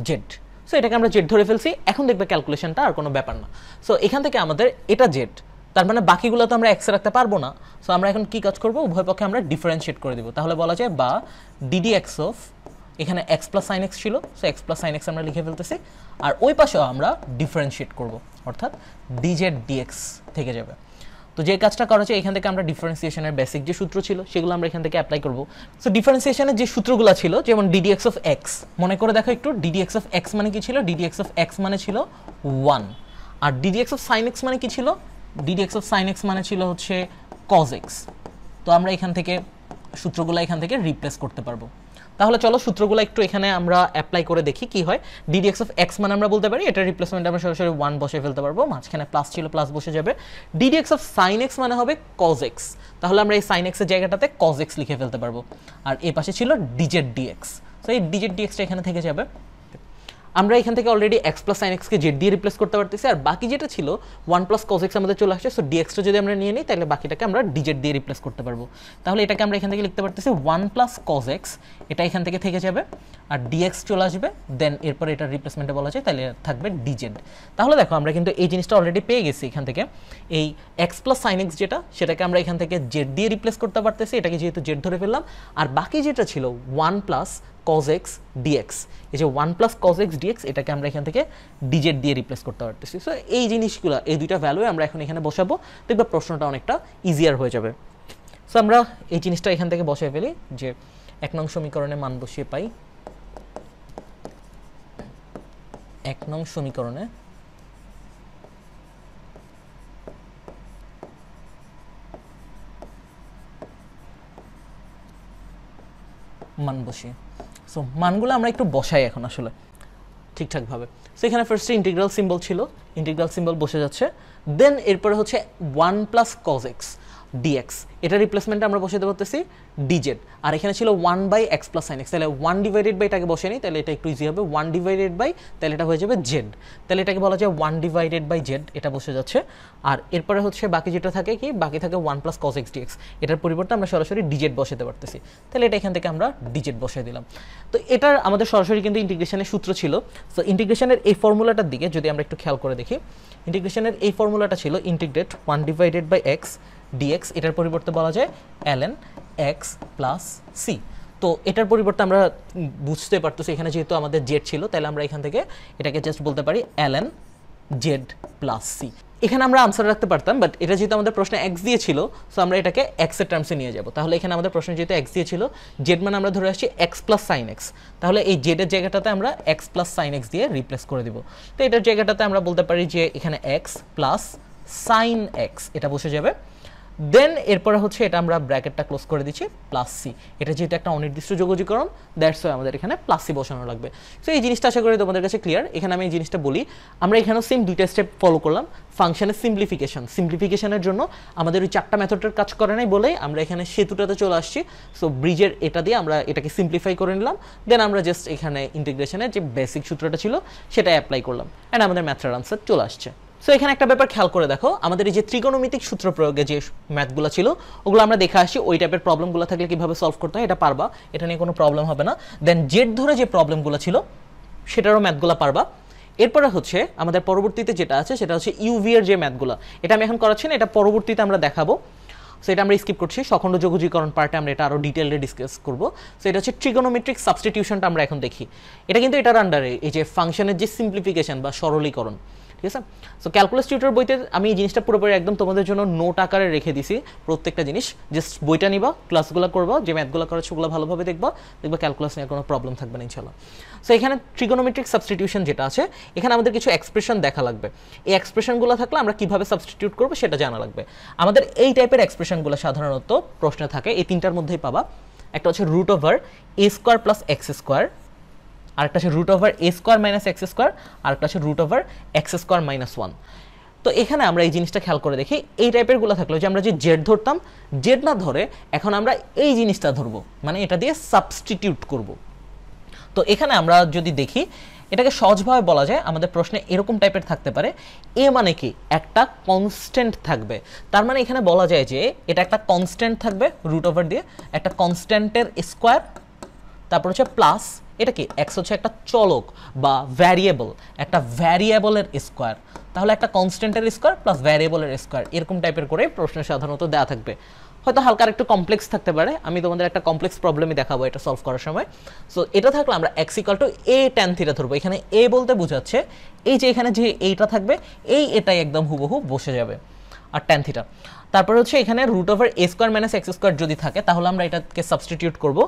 Z. So এটাকে আমরা জেড ধরে ফেলছি, এখন দেখবে ক্যালকুলেশনটা আর কোনো ব্যাপার না। সো এখান থেকে আমাদের এটা জেড, তার মানে বাকিগুলো তো আমরা এক্সে রাখতে পারবো না। সো আমরা এখন কি কাজ করবো, উভয় পক্ষে আমরা ডিফারেন্সিয়েট করে দিব। তাহলে বলা যায় বা ডিডি এক্স অফ, এখানে এক্স প্লাস সাইন এক্স ছিল, so x plus sine x আমরা লিখে ফেলতেছি, আর ওই পাশেও আমরা ডিফারেন্সিয়েট করব, অর্থাৎ ডিজেড ডিএক্স থেকে যাবে। তো যে কাজটা করা হচ্ছে, এখান থেকে আমরা ডিফারেন্সিয়েশনের বেসিক যে সূত্র ছিল সেগুলো আমরা এখান থেকে অ্যাপ্লাই করব। সো ডিফারেন্সিয়েশনের যে সূত্রগুলো ছিল, যেমন ডিডি এক্স অফ এক্স, মনে করে দেখো একটু, ডিডি এক্স অফ এক্স মানে কি ছিল, ডিডি এক্স অফ এক্স মানে ছিল 1, আর d d x of sine x মানে কি ছিল, d d x of sine x মানে ছিল হচ্ছে কজ এক্স। তো আমরা এখান থেকে সূত্রগুলো এখান থেকে রিপ্লেস করতে পারবো। তাহলে চলো সূত্রগুলো একটু এখানে আমরা অ্যাপ্লাই করে দেখি কি হয়। ডিডি এক্স অফ এক্স মানে আমরা বলতে পারি এটা রিপ্লেসমেন্ট আমরা সরাসরি 1 বসে ফেলতে পারবো, মাঝখানে প্লাস ছিল প্লাস বসে যাবে। DD x of sine x মানে হবে কজ এক্স, তাহলে আমরা এই সাইন এক্সের জায়গাটাতে কজ এক্স লিখে ফেলতে পারবো। আর এই পাশে ছিল ডিজেড ডিএক্স, তো এই ডিজেড ডিএক্সটা এখানে থেকে যাবে। আমরা এখান থেকে অলরেডি এক্স প্লাস সাইন এক্সকে জেড দিয়ে রিপ্লেস করতে পারতেছি, আর বাকি যেটা ছিল 1 প্লাস কজ এক্স আমাদের চলে আসছে। সো ডিএক্সটা যদি আমরা নিয়ে নিই, তাহলে বাকিটাকে আমরা ডিজেড দিয়ে রিপ্লেস করতে পারবো। তাহলে এটাকে আমরা এখান থেকে লিখতে পারতেছি 1 প্লাস কজ এক্স, এটা এখান থেকে যাবে, আর ডিএক্স চলে আসবে, দেন এরপর এটা রিপ্লেসমেন্টে বলা যায়, তাহলে থাকবে ডিজেড। তাহলে দেখো আমরা কিন্তু এই জিনিসটা অলরেডি পেয়ে গেছি। এখান থেকে এই এক্স প্লাস সাইন এক্স যেটা, সেটাকে আমরা এখান থেকে জেড দিয়ে রিপ্লেস করতে পারতেছি, এটাকে যেহেতু জেড ধরে ফেললাম। আর বাকি যেটা ছিল 1 প্লাস cos x dx, এই যে 1 প্লাস cos x dx, এটাকে আমরা এখান থেকে ডিজেড দিয়ে রিপ্লেস করতে পারতেছি। সো এই জিনিসগুলো, এই দুইটা ভ্যালু আমরা এখন এখানে বসাবো, দেখবে প্রশ্নটা অনেকটা ইজিয়ার হয়ে যাবে। সো আমরা এই জিনিসটা এখান থেকে বসাই ফেলি, যে 1 নং সমীকরণে মান বসিয়ে পাই, 1 নং সমীকরণে মান বসিয়ে, সো মানগুলো আমরা একটু বসাই এখন আসলে ঠিকঠাকভাবে। সো এখানে ফার্স্টে ইন্টিগ্রাল সিম্বল ছিল, ইন্টিগ্রাল সিম্বল বসে যাচ্ছে, দেন এরপরে হচ্ছে 1 প্লাস cos x dx, এটা রিপ্লেসমেন্টে আমরা বসাতে পারতেছি ডিজেড, আর এখানে ছিল 1 by x plus sine x, তাহলে 1 ডিভাইডেড বাই এটাকে বসে নিই, তাহলে এটা একটু ইজি হবে, 1 ডিভাইডেড বাই, তাহলে এটা হয়ে যাবে জেড, তাহলে এটাকে বলা যায় 1 ডিভাইডেড বাই জেড, এটা বসে যাচ্ছে। আর এরপরে হচ্ছে বাকি যেটা থাকে কি, বাকি থাকে 1 প্লাস cos x dx, এটার পরিবর্তে আমরা সরাসরি ডিজেড বসাতে পারতেছি, তাহলে এটা এখান থেকে আমরা ডিজেড বসাই দিলাম। তো এটার আমাদের সরাসরি কিন্তু ইন্টিগ্রেশনের সূত্র ছিল। সো ইন্টিগ্রেশনের এই ফর্মুলাটার দিকে যদি আমরা একটু খেয়াল করে দেখি, ইন্টিগ্রেশনের এই ফর্মুলাটা ছিল integrate 1 divided by x dx, এটার পরিবর্তে বলা যায় ln x প্লাস c। তো এটার পরিবর্তে আমরা বুঝতে পারতেছি এখানে যেহেতু আমাদের জেড ছিল, তাহলে আমরা এখান থেকে এটাকে জাস্ট বলতে পারি ln জেড প্লাস সি। এখানে আমরা আনসার রাখতে পারতাম, বাট এটা যেহেতু আমাদের প্রশ্নে এক্স দিয়েছিল, সো আমরা এটাকে এক্স এর টার্মসে নিয়ে যাব। তাহলে এখানে আমাদের প্রশ্নে যেহেতু এক্স দিয়েছিল, জেড মানে আমরা ধরে আসছি এক্স প্লাস সাইন এক্স, তাহলে এই জেডের জায়গাটাতে আমরা এক্স প্লাস সাইন এক্স দিয়ে রিপ্লেস করে দিব। তো এটার জায়গাটাতে আমরা বলতে পারি যে এখানে এক্স প্লাস সাইন এক্স, এটা বসে যাবে। দেন এরপরে হচ্ছে এটা আমরা ব্র্যাকেটটা ক্লোজ করে দিচ্ছি প্লাস সি, এটা যেহেতু একটা অনির্দিষ্ট যোগজীকরণ, দ্যাটস ওয়াই আমাদের এখানে প্লাস সি বসানো লাগবে। সো এই জিনিসটা আশা করি তোমাদের কাছে ক্লিয়ার। এখানে আমি এই জিনিসটা বলি, আমরা এখানেও সেম দুইটা স্টেপ ফলো করলাম। ফাংশনের সিম্পলিফিকেশনের জন্য আমাদের ওই 4টা মেথডের কাজ করে নাই বলেই আমরা এখানে সেতুটাতে চলে আসছি। সো ব্রিজের এটা দিয়ে আমরা এটাকে সিম্পলিফাই করে নিলাম, দেন আমরা জাস্ট এখানে ইন্টিগ্রেশনের যে বেসিক সূত্রটা ছিল সেটা অ্যাপ্লাই করলাম, অ্যান্ড আমাদের ম্যাথের আনসার চলে আসছে। সো এখানে একটা ব্যাপার খেয়াল করে দেখো, আমাদের এই যে ত্রিকোণমিতিক সূত্র প্রয়োগে যে ম্যাথগুলো ছিল ওগুলো আমরা দেখে আসি, ওই টাইপের প্রবলেমগুলো থাকলে কিভাবে সলভ করতে হয় এটা পারবা, এটা নিয়ে কোনো প্রবলেম হবে না। দেন জেড ধরে যে প্রবলেমগুলো ছিল সেটারও ম্যাথগুলো পারবা। এরপরে হচ্ছে আমাদের পরবর্তীতে যেটা আছে সেটা হচ্ছে ইউভি এর যে ম্যাথগুলো, এটা আমি এখন করাচ্ছি না, এটা পরবর্তীতে আমরা দেখাবো। সো এটা আমরা স্কিপ করছি, সখণ্ড যোগজীকরণ পার্টে আমরা এটা আরও ডিটেইলে ডিসকাস করব। সো এটা হচ্ছে ট্রিগোনোমেট্রিক সাবস্টিটিউশনটা আমরা এখন দেখি। এটা কিন্তু এটার আন্ডারে এই যে ফাংশনের যে সিম্পলিফিকেশন বা সরলীকরণ, ঠিক আছে। সো ক্যালকুলাস টিউটর বইতে আমি এই জিনিসটা পুরোপুরি একদম তোমাদের জন্য নোট আকারে রেখে দিছি, প্রত্যেকটা জিনিস জাস্ট বইটা নিবা, ক্লাসগুলো করবা, যে ম্যাথগুলো করাচ্ছ ওগুলো ভালোভাবে দেখবা ক্যালকুলাস নিয়ে কোনো প্রবলেম থাকবে না ইনশাল্লাহ। সো এখানে ট্রিগোনোমেট্রিক সাবস্টিটিউশন যেটা আছে, এখানে আমাদের কিছু এক্সপ্রেশন দেখা লাগবে। এই এক্সপ্রেশনগুলো থাকলে আমরা কিভাবে সাবস্টিটিউট করবো সেটা জানা লাগবে। আমাদের এই টাইপের এক্সপ্রেশনগুলো সাধারণত প্রশ্নে থাকে, এই তিনটার মধ্যেই পাবা। একটা হচ্ছে root over a square plus x square, আরেকটা হচ্ছে root over a square minus x square, আরেকটা হচ্ছে root over x square minus 1। তো এখানে আমরা এই জিনিসটা খেয়াল করে দেখি, এই টাইপের গুলো থাকলো যে আমরা যে জেড ধরতাম, জেড না ধরে এখন আমরা এই জিনিসটা ধরবো, মানে এটা দিয়ে সাবস্টিটিউট করব। তো এখানে আমরা যদি দেখি, এটাকে সহজভাবে বলা যায়, আমাদের প্রশ্নে এরকম টাইপের থাকতে পারে, এ মানে কি একটা কনস্ট্যান্ট থাকবে, তার মানে এখানে বলা যায় যে এটা একটা কনস্ট্যান্ট থাকবে রুট ওভার দিয়ে, একটা কনস্ট্যান্টের স্কোয়ার তারপর হচ্ছে প্লাস, এটা কি এক্স হচ্ছে একটা চলক বা ভ্যারিয়েবল, একটা ভ্যারিয়েবলের স্কোয়ার, তাহলে একটা কনস্ট্যান্টের স্কোয়ার প্লাস ভ্যারিয়েবলের স্কোয়ার, এরকম টাইপের করে প্রশ্নে সাধারণত দেওয়া থাকবে। হয়তো হালকা একটু কমপ্লেক্স থাকতে পারে, আমি তোমাদের একটা কমপ্লেক্স প্রবলেমই দেখাবো এটা সলভ করার সময়। সো এটা থাকলে আমরা x equal to A tan theta ধরবো। এখানে এ বলতে বোঝাচ্ছে এই যে এখানে যে এইটা থাকবে, এটাই একদম হুবহু বসে যাবে, আর ট্যান থিটা। তারপর হচ্ছে এখানে root over a square minus x square যদি থাকে, তাহলে আমরা এটাকে সাবস্টিটিউট করবো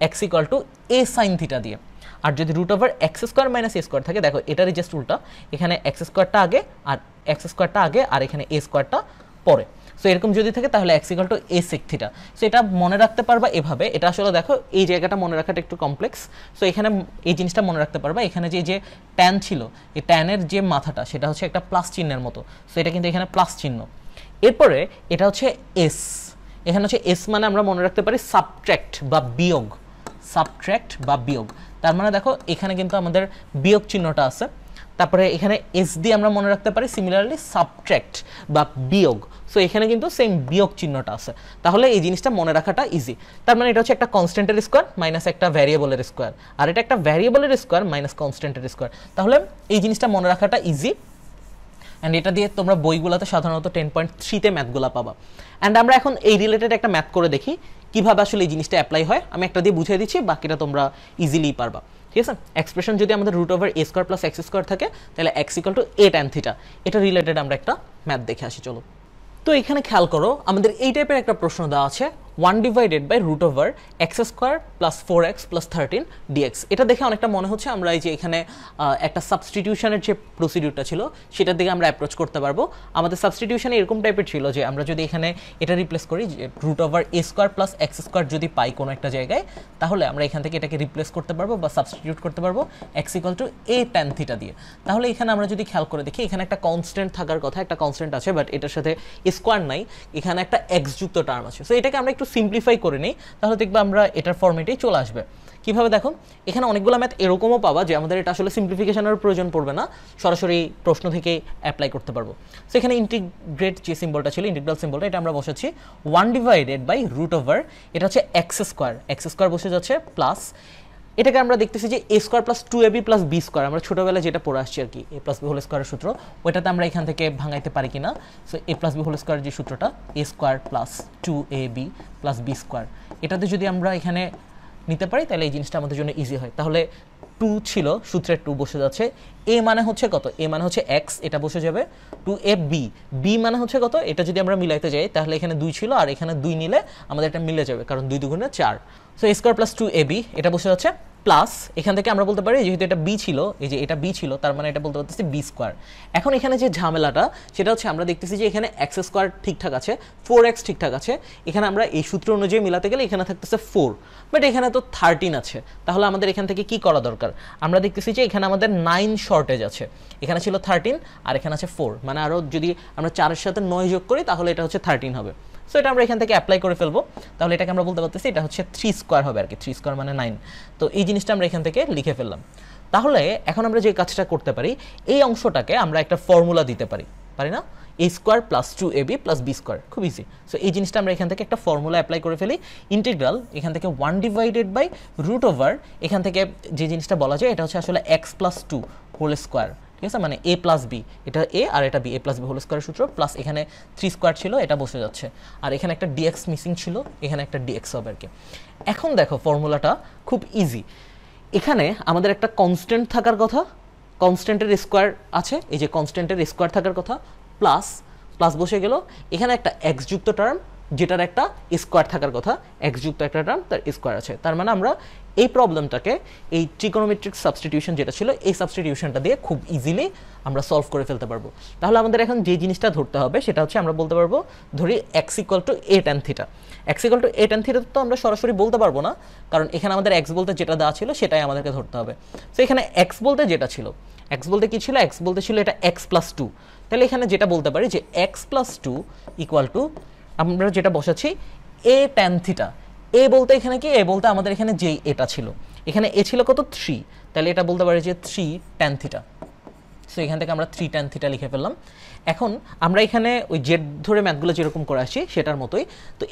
x equal to a sine theta দিয়ে। আর যদি root over x square minus a square থাকে, দেখো এটারই জাস্ট উল্টা, এখানে এক্স স্কোয়ারটা আগে আর এক্স স্কোয়ারটা আগে আর এখানে এ স্কোয়ারটা পরে। সো এরকম যদি থাকে তাহলে x equal to a sec theta. So এটা মনে রাখতে পারবা এভাবে। এটা আসলে দেখো এই জায়গাটা মনে রাখাটা একটু কমপ্লেক্স। সো এখানে এই জিনিসটা মনে রাখতে পারবা, এখানে যে ট্যান ছিল, এই ট্যানের যে মাথাটা সেটা হচ্ছে একটা প্লাস চিহ্নের মতো। সো এটা কিন্তু এখানে প্লাস চিহ্ন। এরপরে এটা হচ্ছে এস, এখানে হচ্ছে এস মানে আমরা মনে রাখতে পারি সাবট্র্যাক্ট বা বিয়োগ, সাবট্র্যাক্ট বা বিয়োগ। তার মানে দেখো এখানে কিন্তু আমাদের বিয়োগ চিহ্নটা আছে। তারপরে এখানে এস দিয়ে আমরা মনে রাখতে পারি সিমিলারলি সাবট্র্যাক্ট বা বিয়োগ। সো এখানে কিন্তু সেম বিয়োগ চিহ্নটা আছে, তাহলে এই জিনিসটা মনে রাখাটা ইজি। তার মানে এটা হচ্ছে একটা কনস্ট্যান্টের স্কোয়ার মাইনাস একটা ভ্যারিয়েবলের স্কোয়ার, আর এটা একটা ভ্যারিয়েবলের স্কোয়ার মাইনাস কনস্ট্যান্টের স্কোয়ার। তাহলে এই জিনিসটা মনে রাখাটা ইজি। অ্যান্ড এটা দিয়ে তোমরা বইগুলোতে সাধারণত 10.3-তে ম্যাথগুলো পাবা। অ্যান্ড আমরা এখন এই রিলেটেড একটা ম্যাথ করে দেখি কীভাবে আসলে এই জিনিসটা অ্যাপ্লাই হয়। আমি একটা দিয়ে বুঝিয়ে দিচ্ছি, বাকিটা তোমরা ইজিলি পারবা, ঠিক আছে। এক্সপ্রেশন যদি আমাদের root over a square plus x square থাকে, তাহলে x equal to A tan theta. এটা রিলেটেড আমরা একটা ম্যাথ দেখে আসি, চলো। তো এখানে খেয়াল করো, আমাদের এই টাইপের একটা প্রশ্ন দেওয়া আছে, 1 divided by root over x square plus 4x plus 13 dx. এটা দেখে অনেকটা মনে হচ্ছে আমরা এই যে এখানে একটা সাবস্টিটিউশনের যে প্রসিডিউরটা ছিল সেটার দিকে আমরা অ্যাপ্রোচ করতে পারবো। আমাদের সাবস্টিটিউশনে এরকম টাইপের ছিল যে আমরা যদি এখানে এটা রিপ্লেস করি, যে root over a square plus x square যদি পাই কোনো একটা জায়গায়, তাহলে আমরা এখান থেকে এটাকে রিপ্লেস করতে পারবো বা সাবস্টিটিউট করতে পারবো x equal to A tan theta দিয়ে। তাহলে এখানে আমরা যদি খেয়াল করে দেখি, এখানে একটা কনস্ট্যান্ট থাকার কথা, একটা কনস্ট্যান্ট আছে, বাট এটার সাথে স্কোয়ার নাই, এখানে একটা এক্স যুক্ত টার্ম আছে। সো এটাকে আমরা একটু সিম্পলিফাই করে নিই, তাহলে দেখবে আমরা এটার ফর্মেটেই চলে আসবে। কিভাবে দেখো, এখানে অনেকগুলো ম্যাথ এরকমও পাবা যে আমাদের এটা আসলে সিম্পলিফিকেশনের প্রয়োজন পড়বে না, সরাসরি প্রশ্ন থেকে অ্যাপ্লাই করতে পারবো। সো এখানে ইন্টিগ্রেট যে সিম্বলটা ছিল, ইন্টিগ্রাল সিম্বলটা, এটা আমরা বসাচ্ছি 1 ডিভাইডেড বাই রুট ওভার, এটা হচ্ছে এক্স স্কোয়ার বসে যাচ্ছে প্লাস, এটাকে আমরা দেখতেছি যে a square plus 2ab plus b square, আমরা ছোটোবেলায় যেটা পড়ে আসছি আর কি, এ প্লাস বি হোল স্কোয়ারের সূত্র, ওইটাতে আমরা এখান থেকে ভাঙাইতে পারি কিনা। So a plus b whole স্কোয়ারের যে সূত্রটা, a square plus 2ab plus b square, এটাতে যদি আমরা এখানে নিতে পারি তাহলে এই জিনিসটা আমাদের জন্য ইজি হয়। তাহলে 2 ছিল, সূত্রের 2 বসে যাচ্ছে, এ মানে হচ্ছে কত, এ মানে হচ্ছে এক্স, এটা বসে যাবে 2ab, বি মানে হচ্ছে কত, এটা যদি আমরা মিলাইতে যাই তাহলে এখানে 2 ছিল আর এখানে 2 নিলে আমাদের এটা মিলে যাবে, কারণ 2 2 4। সো এ স্কোয়ার প্লাস 2ab এটা বসে যাচ্ছে প্লাস, এখান থেকে আমরা বলতে পারি যেহেতু এটা বি ছিল, এই যে এটা বি ছিল, তার মানে এটা বলতে পারতেছি বি স্কোয়ার। এখন এখানে যে ঝামেলাটা সেটা হচ্ছে আমরা দেখতেছি যে এখানে এক্স স্কোয়ার ঠিকঠাক আছে, 4x ঠিকঠাক আছে, এখানে আমরা এই সূত্র অনুযায়ী মিলাতে গেলে এখানে থাকতেছে 4, বাট এখানে তো 13 আছে। তাহলে আমাদের এখান থেকে কি করা দরকার, আমরা দেখতেছি যে এখানে আমাদের 9 শর্টেজ আছে, এখানে ছিল 13 আর এখানে আছে 4, মানে আরও যদি আমরা 4-এর সাথে 9 যোগ করি তাহলে এটা হচ্ছে 13 হবে। সো এটা আমরা এখান থেকে অ্যাপ্লাই করে ফেলবো, তাহলে এটাকে আমরা বলতে পারতেছি এটা হচ্ছে 3 স্কোয়ার হবে আর কি, 3 স্কোয়ার মানে 9। তো এই জিনিসটা আমরা এখান থেকে লিখে ফেললাম। তাহলে এখন আমরা যে কাজটা করতে পারি, এই অংশটাকে আমরা একটা ফর্মুলা দিতে পারি না, a square plus 2ab plus b square, খুব ইজি। সো এই জিনিসটা আমরা এখান থেকে একটা ফর্মুলা অ্যাপ্লাই করে ফেলি, ইন্টিগ্রাল এখান থেকে 1 ডিভাইডেড বাই রুট ওভার, এখান থেকে যে জিনিসটা বলা যায় এটা হচ্ছে আসলে x প্লাস 2 হোল স্কোয়ার, ঠিক আছে, মানে a প্লাস বি, এটা a আর এটা b, a plus b whole স্কোয়ারের সূত্র, প্লাস এখানে 3 স্কোয়ার ছিল, এটা বসে যাচ্ছে, আর এখানে একটা dx মিসিং ছিল, এখানে একটা dx হবে আর কি। এখন দেখো ফর্মুলাটা খুব ইজি, এখানে আমাদের একটা কনস্ট্যান্ট থাকার কথা, কনস্ট্যান্টের স্কোয়ার আছে, এই যে কনস্ট্যান্টের স্কোয়ার থাকার কথা, প্লাস প্লাস বসে গেল, এখানে একটা এক্স যুক্ত টার্ম যেটার একটা স্কোয়ার থাকার কথা, এক্স যুক্ত একটা টার্ম তার স্কোয়ার আছে। তার মানে আমরা এই প্রবলেমটাকে, এই ট্রিগোনোমেট্রিক সাবস্টিটিউশন যেটা ছিল, এই সাবস্টিটিউশনটা দিয়ে খুব ইজিলি আমরা সলভ করে ফেলতে পারবো। তাহলে আমাদের এখন যে জিনিসটা ধরতে হবে সেটা হচ্ছে আমরা বলতে পারবো, ধরি x equal to A tan theta. X equal to A tan theta তো আমরা সরাসরি বলতে পারবো না, কারণ এখানে আমাদের এক্স বলতে যেটা দেওয়া ছিল সেটাই আমাদেরকে ধরতে হবে। তো এখানে এক্স বলতে যেটা ছিল, এক্স বলতে কি ছিল, এক্স বলতে ছিল এটা এক্স প্লাস 2, তাহলে এখানে যেটা বলতে পারি যে এক্স প্লাস 2 ইকুয়াল টু, আমরা যেটা বসাচ্ছি এ ট্যান থিটা। এ বলতে এখানে কি, এ বলতে আমাদের এখানে যেই এটা ছিল, এখানে এ ছিল কত 3, তাহলে এটা বলতে পারি যে 3 ট্যান থিটা, সো এখান থেকে আমরা 3 tan থিটা লিখে ফেললাম। এখন আমরা এখানে ওই জেড ধরে ম্যাথগুলো যেরকম করে আসি সেটার মতোই, তো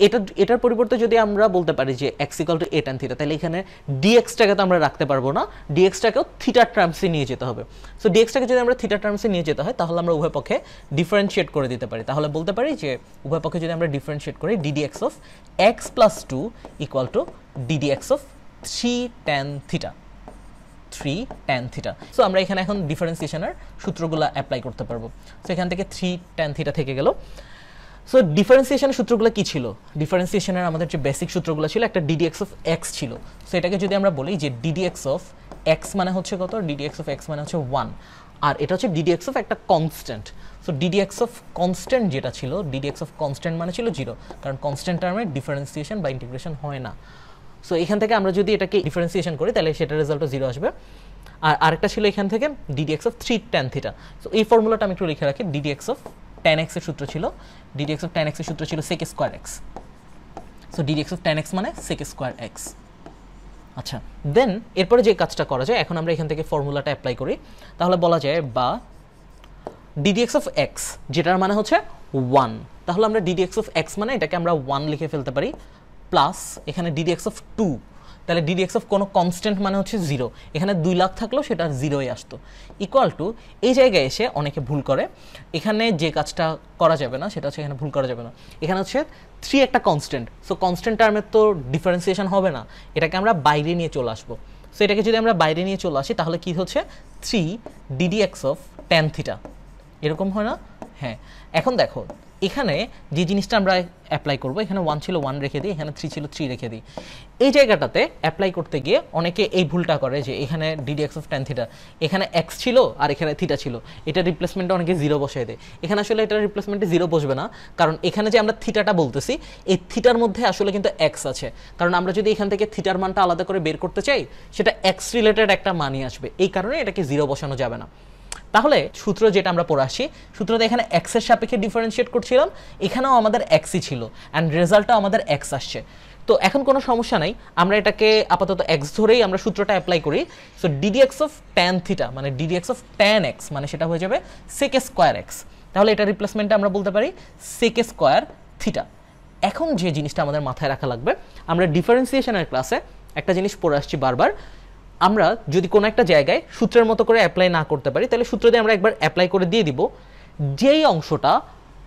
এটার পরিবর্তে যদি আমরা বলতে পারি যে x = a tan থিটা, তাহলে এখানে dx-টাকে তো আমরা রাখতে পারবো না, dx-টাকেও থিটার টার্মসে নিয়ে যেতে হবে। সো dx-টাকে যদি আমরা থিটার টার্মসে নিয়ে যেতে হয় তাহলে আমরা উভয় পক্ষে ডিফারেন্সিয়েট করে দিতে পারি। তাহলে বলতে পারি যে উভয় পক্ষে যদি আমরা ডিফারেন্সিয়েট করি ddx of x + 2 = ddx of 3 tan theta, 3 tan theta. So আমরা এখানে এখন ডিফারেন্সিয়েশনের সূত্রগুলো অ্যাপ্লাই করতে পারবো। সো এখান থেকে 3 tan থিটা থেকে গেল। সো ডিফারেন্সিয়েশনের সূত্রগুলো কি ছিল? ডিফারেন্সিয়েশনের আমাদের যে বেসিক সূত্রগুলো ছিল, একটা ddx of x ছিল। সো এটাকে যদি আমরা বলি যে ddx of x মানে হচ্ছে কত? ddx of x মানে হচ্ছে 1, আর এটা হচ্ছে ddx of একটা constant. So ddx of constant যেটা ছিল, ddx of কনস্ট্যান্ট মানে ছিল 0, কারণ কনস্ট্যান্ট টার্মে ডিফারেন্সিয়েশন বা ইন্টিগ্রেশন হয় না। সো এখান থেকে আমরা যদি এটাকে ডিফারেন্সিয়েশন করি তাহলে সেটার রেজাল্টও 0 আসবে। আর আরেকটা ছিল এখান থেকে ddx of 3 tan theta. So এই ফর্মুলাটা আমি একটু লিখে রাখি। ddx of tan x এর সূত্র ছিল, ddx of tan x এর সূত্র ছিল sec square x। So ddx of tan x মানে sec স্কয়ার x। আচ্ছা, দেন এরপরে যে কাজটা করা যায়, এখন আমরা এখান থেকে ফর্মুলাটা অ্যাপ্লাই করি, তাহলে বলা যায় বা ddx of x যেটার মানে হচ্ছে 1, তাহলে আমরা ddx of x মানে এটাকে আমরা 1 লিখে ফেলতে পারি, প্লাস এখানে ddx of 2, তাহলে ddx of কোনো কনস্ট্যান্ট মানে হচ্ছে 0, এখানে 2 লাখ থাকলেও সেটা 0ই আসতো, ইকুয়াল টু এই জায়গায় এসে অনেকে ভুল করে, এখানে যে কাজটা করা যাবে না সেটা হচ্ছে এখানে ভুল করা যাবে না, এখানে হচ্ছে 3 একটা কনস্ট্যান্ট। সো কনস্ট্যান্ট টার্মের তো ডিফারেন্সিয়েশন হবে না, এটাকে আমরা বাইরে নিয়ে চলে আসবো। সো এটাকে যদি আমরা বাইরে নিয়ে চলে আসি তাহলে কি হচ্ছে 3 ddx of tan থিটা, এরকম হয় না? হ্যাঁ। এখন দেখো এখানে যে জিনিসটা আমরা অ্যাপ্লাই করব, এখানে 1 ছিল 1 রেখে দিই, এখানে 3 ছিল 3 রেখে দিই। এই জায়গাটাতে অ্যাপ্লাই করতে গিয়ে অনেকে এই ভুলটা করে যে এখানে ddx of tan থিটা, এখানে x ছিল আর এখানে থিটা ছিল, এটা রিপ্লেসমেন্টে অনেকে 0 বসায় দেয়। এখানে আসলে এটা রিপ্লেসমেন্টে 0 বসবে না, কারণ এখানে যে আমরা থিটাটা বলতেছি এই থিটার মধ্যে আসলে কিন্তু x আছে, কারণ আমরা যদি এখান থেকে থিটার মানটা আলাদা করে বের করতে চাই সেটা x রিলেটেড একটা মানই আসবে, এই কারণে এটাকে 0 বসানো যাবে না। তাহলে সূত্র যেটা আমরা পড়ে আসি, সূত্রতে এখানে x এর সাপেক্ষে ডিফারেন্সিয়েট করছিলাম, এখানেও আমাদের xই ছিল অ্যান্ড রেজাল্টটাও আমাদের x আসছে। তো এখন কোনো সমস্যা নাই, আমরা এটাকে আপাতত x ধরেই আমরা সূত্রটা অ্যাপ্লাই করি। So ddx of tan theta মানে ddx of tan x মানে সেটা হয়ে যাবে sec স্কয়ার x, তাহলে এটা রিপ্লেসমেন্টে আমরা বলতে পারি sec স্কয়ার থিটা। এখন যে জিনিসটা আমাদের মাথায় রাখা লাগবে, আমরা ডিফারেন্সিয়েশনের ক্লাসে একটা জিনিস পড়ে আসছি বারবার, আমরা যদি কোনো একটা জায়গায় সূত্রের মতো করে অ্যাপ্লাই না করতে পারি তাহলে সূত্র দিয়ে আমরা একবার অ্যাপ্লাই করে দিয়ে দিব, যেই অংশটা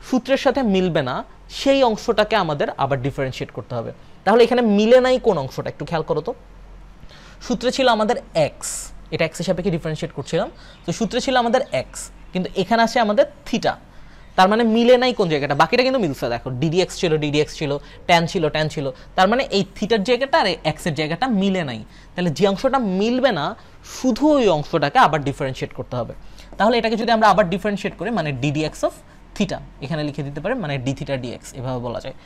সূত্রের সাথে মিলবে না সেই অংশটাকে আমাদের আবার ডিফারেন্সিয়েট করতে হবে। তাহলে এখানে মিলে নাই কোন অংশটা একটু খেয়াল করো তো। সূত্রে ছিল আমাদের x, এটা x এর সাপেক্ষে ডিফারেন্সিয়েট করছিলাম, তো সূত্রে ছিল আমাদের x, কিন্তু এখানে আসে আমাদের থিটা, তার মানে মিলে নাই কোন জায়গাটা, বাকিটা কিন্তু মিলছে। দেখো ddx ছিল ddx ছিল, tan ছিল tan ছিল, তার মানে এই থিটার জায়গাটা আর x এর জায়গাটা মিলে নাই, তাহলে যে অংশটা মিলবে না শুধু ওই অংশটাকে আবার ডিফারেন্সিয়েট করতে হবে। তাহলে এটাকে যদি আমরা আবার ডিফারেন্সিয়েট করি মানে ddx of থিটা এখানে লিখে দিতে পারে, মানে d থিটা dx এভাবে বলা যায়।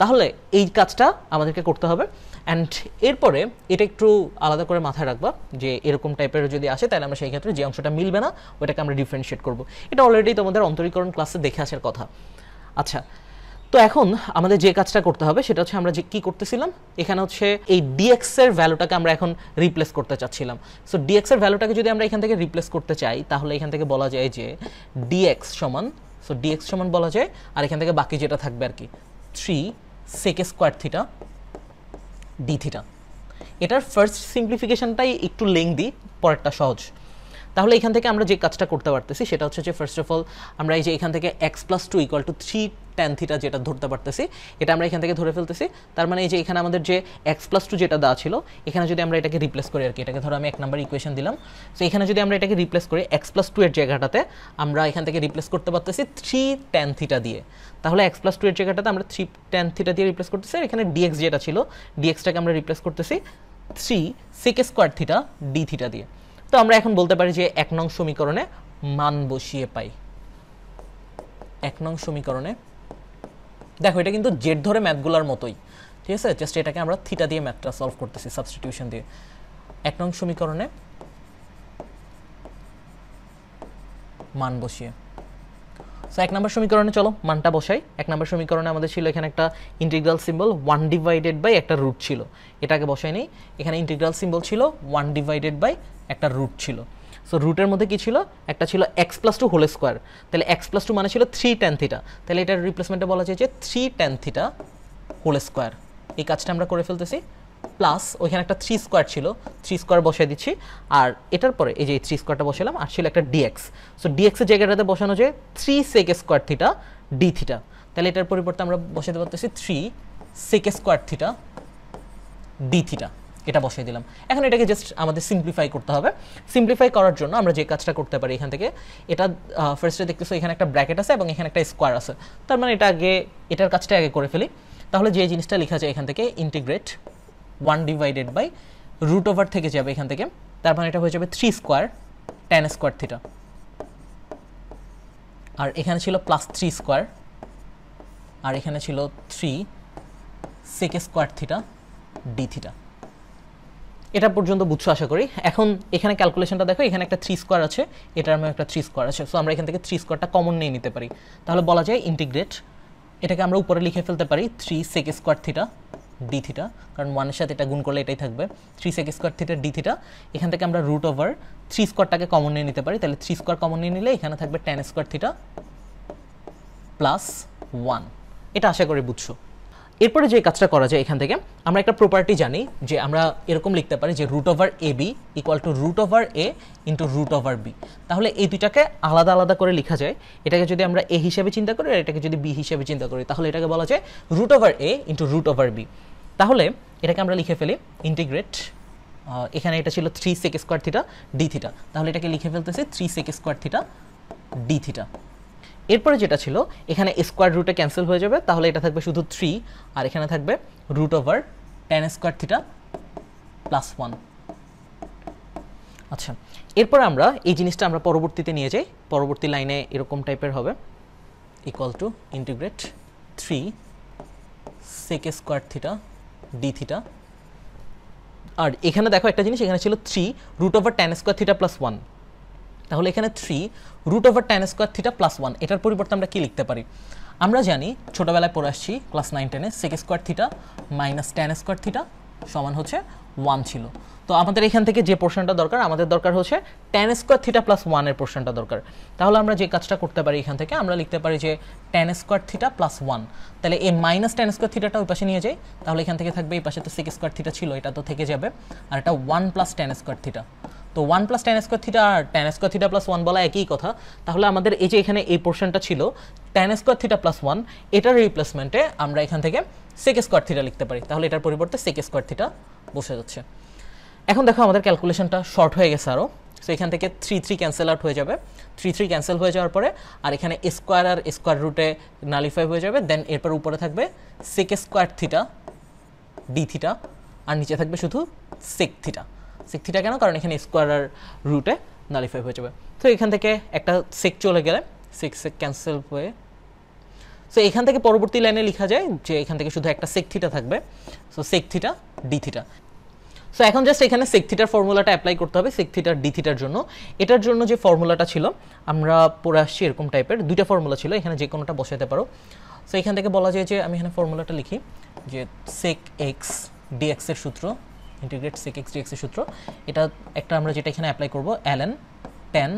তাহলে এই কাজটা আমাদেরকে করতে হবে, অ্যান্ড এরপরে এটা একটু আলাদা করে মাথায় রাখবা যে এরকম টাইপের যদি আসে তাহলে আমরা সেই ক্ষেত্রে যে অংশটা মিলবে না ওটাকে আমরা ডিফারেন্সিয়েট করব। এটা অলরেডি তোমাদের অন্তরীকরণ ক্লাসে দেখে আসার কথা। আচ্ছা, তো এখন আমাদের যে কাজটা করতে হবে সেটা হচ্ছে আমরা যে কী করতেছিলাম, এখানে হচ্ছে এই dx এর ভ্যালুটাকে আমরা এখন রিপ্লেস করতে চাচ্ছিলাম। সো dx এর ভ্যালুটাকে যদি আমরা এখান থেকে রিপ্লেস করতে চাই তাহলে এখান থেকে বলা যায় যে dx সমান, সো dx সমান বলা যায়, আর এখান থেকে বাকি যেটা থাকবে আর কি 3 sec square theta d theta. এটার ফার্স্ট সিম্পলিফিকেশনটাই একটু লেংদি, পরেরটা সহজ। তাহলে এখান থেকে আমরা যে কাজটা করতে পারতেছি সেটা হচ্ছে যে ফার্স্ট অফ অল আমরা এই যে এখান থেকে x + 2 = 3 tan থিটা যেটা ধরতে পারতেছি এটা আমরা এখান থেকে ধরে ফেলতেছি। তার মানে এই যে এখানে আমাদের যে x + 2 যেটা দেওয়া ছিল এখানে যদি আমরা এটাকে রিপ্লেস করি আর কি, এটাকে ধরো আমি 1 নাম্বার ইকুয়েশন দিলাম, সো এখানে যদি আমরা এটাকে রিপ্লেস করি x + 2 এর জায়গাটাতে আমরা এখান থেকে রিপ্লেস করতে পারতেছি 3 tan থিটা দিয়ে। তাহলে x + 2 এর জায়গাটাতে আমরা 3 tan থিটা দিয়ে রিপ্লেস করতেছি, আর এখানে dx যেটা ছিল dxটাকে আমরা রিপ্লেস করতেছি 3 sec square theta d theta দিয়ে। তো আমরা এখন বলতে পারি যে 1 নং সমীকরণে মান বসিয়ে পাই। 1 নং সমীকরণে দেখো এটা কিন্তু জেড ধরে ম্যাথগুলোর মতোই, ঠিক আছে, জাস্ট এটাকে আমরা থিটা দিয়ে ম্যাথটা সলভ করতেছি সাবস্টিটিউশন দিয়ে। 1 নং সমীকরণে মান বসিয়ে, সো 1 নম্বর সমীকরণে চলো মানটা বসাই। 1 নম্বর সমীকরণে আমাদের ছিল এখানে একটা ইন্টিগ্রাল সিম্বল 1 / একটা রুট ছিল, এটাকে বসাই নেই, এখানে ইন্টিগ্রাল সিম্বল ছিল 1 / একটা রুট ছিল। সো রুটের মধ্যে কি ছিল, একটা ছিল x+2 হোল স্কোয়ার, তাহলে x+2 মানে ছিল 3 tan থিটা, তাহলে এটার রিপ্লেসমেন্টে বলা যায় যে 3 tan থিটা হোল স্কোয়ার। এই কাজটা আমরা করে ফেলতেছি, প্লাস ওইখানে একটা 3 স্কোয়ার ছিল, 3 স্কোয়ার বসাই দিচ্ছি, আর এটার পরে এই যে 3 স্কোয়ারটা বসালাম, আর ছিল একটা dx। সো dx এর জায়গাটাতে বসানো যায় 3 sec square theta d theta, তাহলে এটার পরিবর্তে আমরা বসাতে পারতেছি 3 sec square theta d theta, এটা বসাই দিলাম। এখন এটাকে জাস্ট আমাদের সিম্পলিফাই করতে হবে। সিম্পলিফাই করার জন্য আমরা যে কাজটা করতে পারি এখান থেকে, এটা ফার্স্টে দেখতেছো এখানে একটা ব্র্যাকেট আছে এবং এখানে একটা স্কোয়ার আছে, তার মানে এটার কাজটা আগে করে ফেলি। তাহলে যে জিনিসটা লেখা যায় এখান থেকে integrate 1 divided by root over থেকে যাবে এখান থেকে, তার মানে এটা হয়ে যাবে 3 স্কোয়ার tan স্কোয়ার থিটা, আর এখানে ছিল প্লাস 3 স্কোয়ার, আর এখানে ছিল 3 sec square theta d theta. এটা পর্যন্ত বুঝছো আশা করি। এখন এখানে ক্যালকুলেশনটা দেখো, এখানে একটা 3 স্কোয়ার আছে, এটার মধ্যে একটা 3 স্কোয়ার আছে, সো আমরা এখান থেকে 3 স্কোয়ারটা কমন নিয়ে নিতে পারি। তাহলে বলা যায় ইন্টিগ্রেট, এটাকে আমরা উপরে লিখে ফেলতে পারি 3 sec square theta d theta, কারণ 1 এর সাথে এটা গুণ করলে এটাই থাকবে 3 sec square theta d theta. এখান থেকে আমরা রুট ওভার 3 স্কোয়ারটাকে কমন নিয়ে নিতে পারি, তাহলে 3 স্কোয়ার কমন নিয়ে নিলে এখানে থাকবে tan স্কোয়ার থিটা প্লাস 1। এটা আশা করি বুঝছো। এরপরে যে কাজটা করা যায় এখান থেকে, আমরা একটা প্রপার্টি জানি যে আমরা এরকম লিখতে পারি যে root over a b equal to root over a into root over b. তাহলে এই দুইটাকে আলাদা আলাদা করে লেখা যায়, এটাকে যদি আমরা এ হিসেবে চিন্তা করি আর এটাকে যদি বি হিসেবে চিন্তা করি, তাহলে এটাকে বলা যায় root over a into root over b. তাহলে এটাকে আমরা লিখে ফেলি ইন্টিগ্রেট, এখানে এটা ছিল 3 sec square theta d theta, তাহলে এটাকে লিখে ফেলতেছি 3 sec square theta d theta. এরপরে যেটা ছিল এখানে স্কোয়ার রুটে ক্যান্সেল হয়ে যাবে, তাহলে এটা থাকবে শুধু 3, আর এখানে থাকবে root over tan square theta plus 1। আচ্ছা, এরপর আমরা এই জিনিসটা আমরা পরবর্তীতে নিয়ে যাই, পরবর্তী লাইনে এরকম টাইপের হবে equal to integrate 3 sec square theta d theta. আর এখানে দেখো একটা জিনিস, এখানে ছিল 3 root over tan square theta plus 1, তাহলে এখানে 3 root over tan square theta plus 1, এটার পরিবর্তে আমরা কি লিখতে পারি? আমরা জানি ছোটবেলায় পড়ে আসছি ক্লাস 9-10-এ sec square theta minus tan square theta সমান হচ্ছে 1 ছিল। তো আমাদের এখান থেকে যে পোর্শনটা দরকার, আমাদের দরকার হচ্ছে tan স্কোয়ার থিটা প্লাস 1 এর পোর্শনটা দরকার। তাহলে আমরা যে কাজটা করতে পারি এখান থেকে, আমরা লিখতে পারি যে tan স্কোয়ার থিটা প্লাস 1, তাহলে এই মাইনাস tan স্কোয়ার থিটাটা ওই পাশে নিয়ে যাই, তাহলে এখান থেকে থাকবে এই পাশে তো sec স্কোয়ার থিটা ছিল, এটা তো থেকে যাবে, আর এটা 1 প্লাস tan স্কোয়ার থিটা। তো 1 প্লাস tan স্কোয়ার থিটা আর tan স্কোয়ার থিটা প্লাস 1 বলা একই কথা। তাহলে আমাদের এই যে এখানে এই পোর্শনটা ছিল tan স্কোয়ার থিটা প্লাস 1, এটার রিপ্লেসমেন্টে আমরা এখান থেকে sec স্কোয়ার থিটা লিখতে পারি, তাহলে এটার পরিবর্তে sec স্কোয়ার থিটা বসে যাচ্ছে। এখন দেখো আমাদের ক্যালকুলেশনটা শর্ট হয়ে গেছে আরও, সো এখান থেকে 3 ক্যান্সেল আউট হয়ে যাবে, 3 ক্যান্সেল হয়ে যাওয়ার পরে আর এখানে স্কোয়ার আর স্কোয়ার রুটে নালিফাই হয়ে যাবে, দেন এরপর উপরে থাকবে sec square theta d theta, আর নিচে থাকবে শুধু sec থিটা। sec থিটা কেন? কারণ এখানে স্কোয়ার আর রুটে নালিফাই হয়ে যাবে। তো এখান থেকে একটা sec চলে গেলে sec ক্যান্সেল হয়ে, সো এখান থেকে পরবর্তী লাইনে লেখা যায় যে এখান থেকে শুধু একটা sec থিটা থাকবে, so sec theta d theta. So এখন জাস্ট এখানে sec থিটার ফর্মুলাটা অ্যাপ্লাই করতে হবে sec থিটার d থিটার জন্য। এটার জন্য যে ফর্মুলাটা ছিল আমরা পড়ে আসছি এরকম টাইপের, দুইটা ফর্মুলা ছিল, এখানে যে কোনোটা বসাতে পারো। সো এখান থেকে বলা যায় যে আমি এখানে ফর্মুলাটা লিখি যে sec x dx এর সূত্র, ইন্টিগ্রেট sec x dx এর সূত্র, এটা একটা আমরা যেটা এখানে অ্যাপ্লাই করব ln tan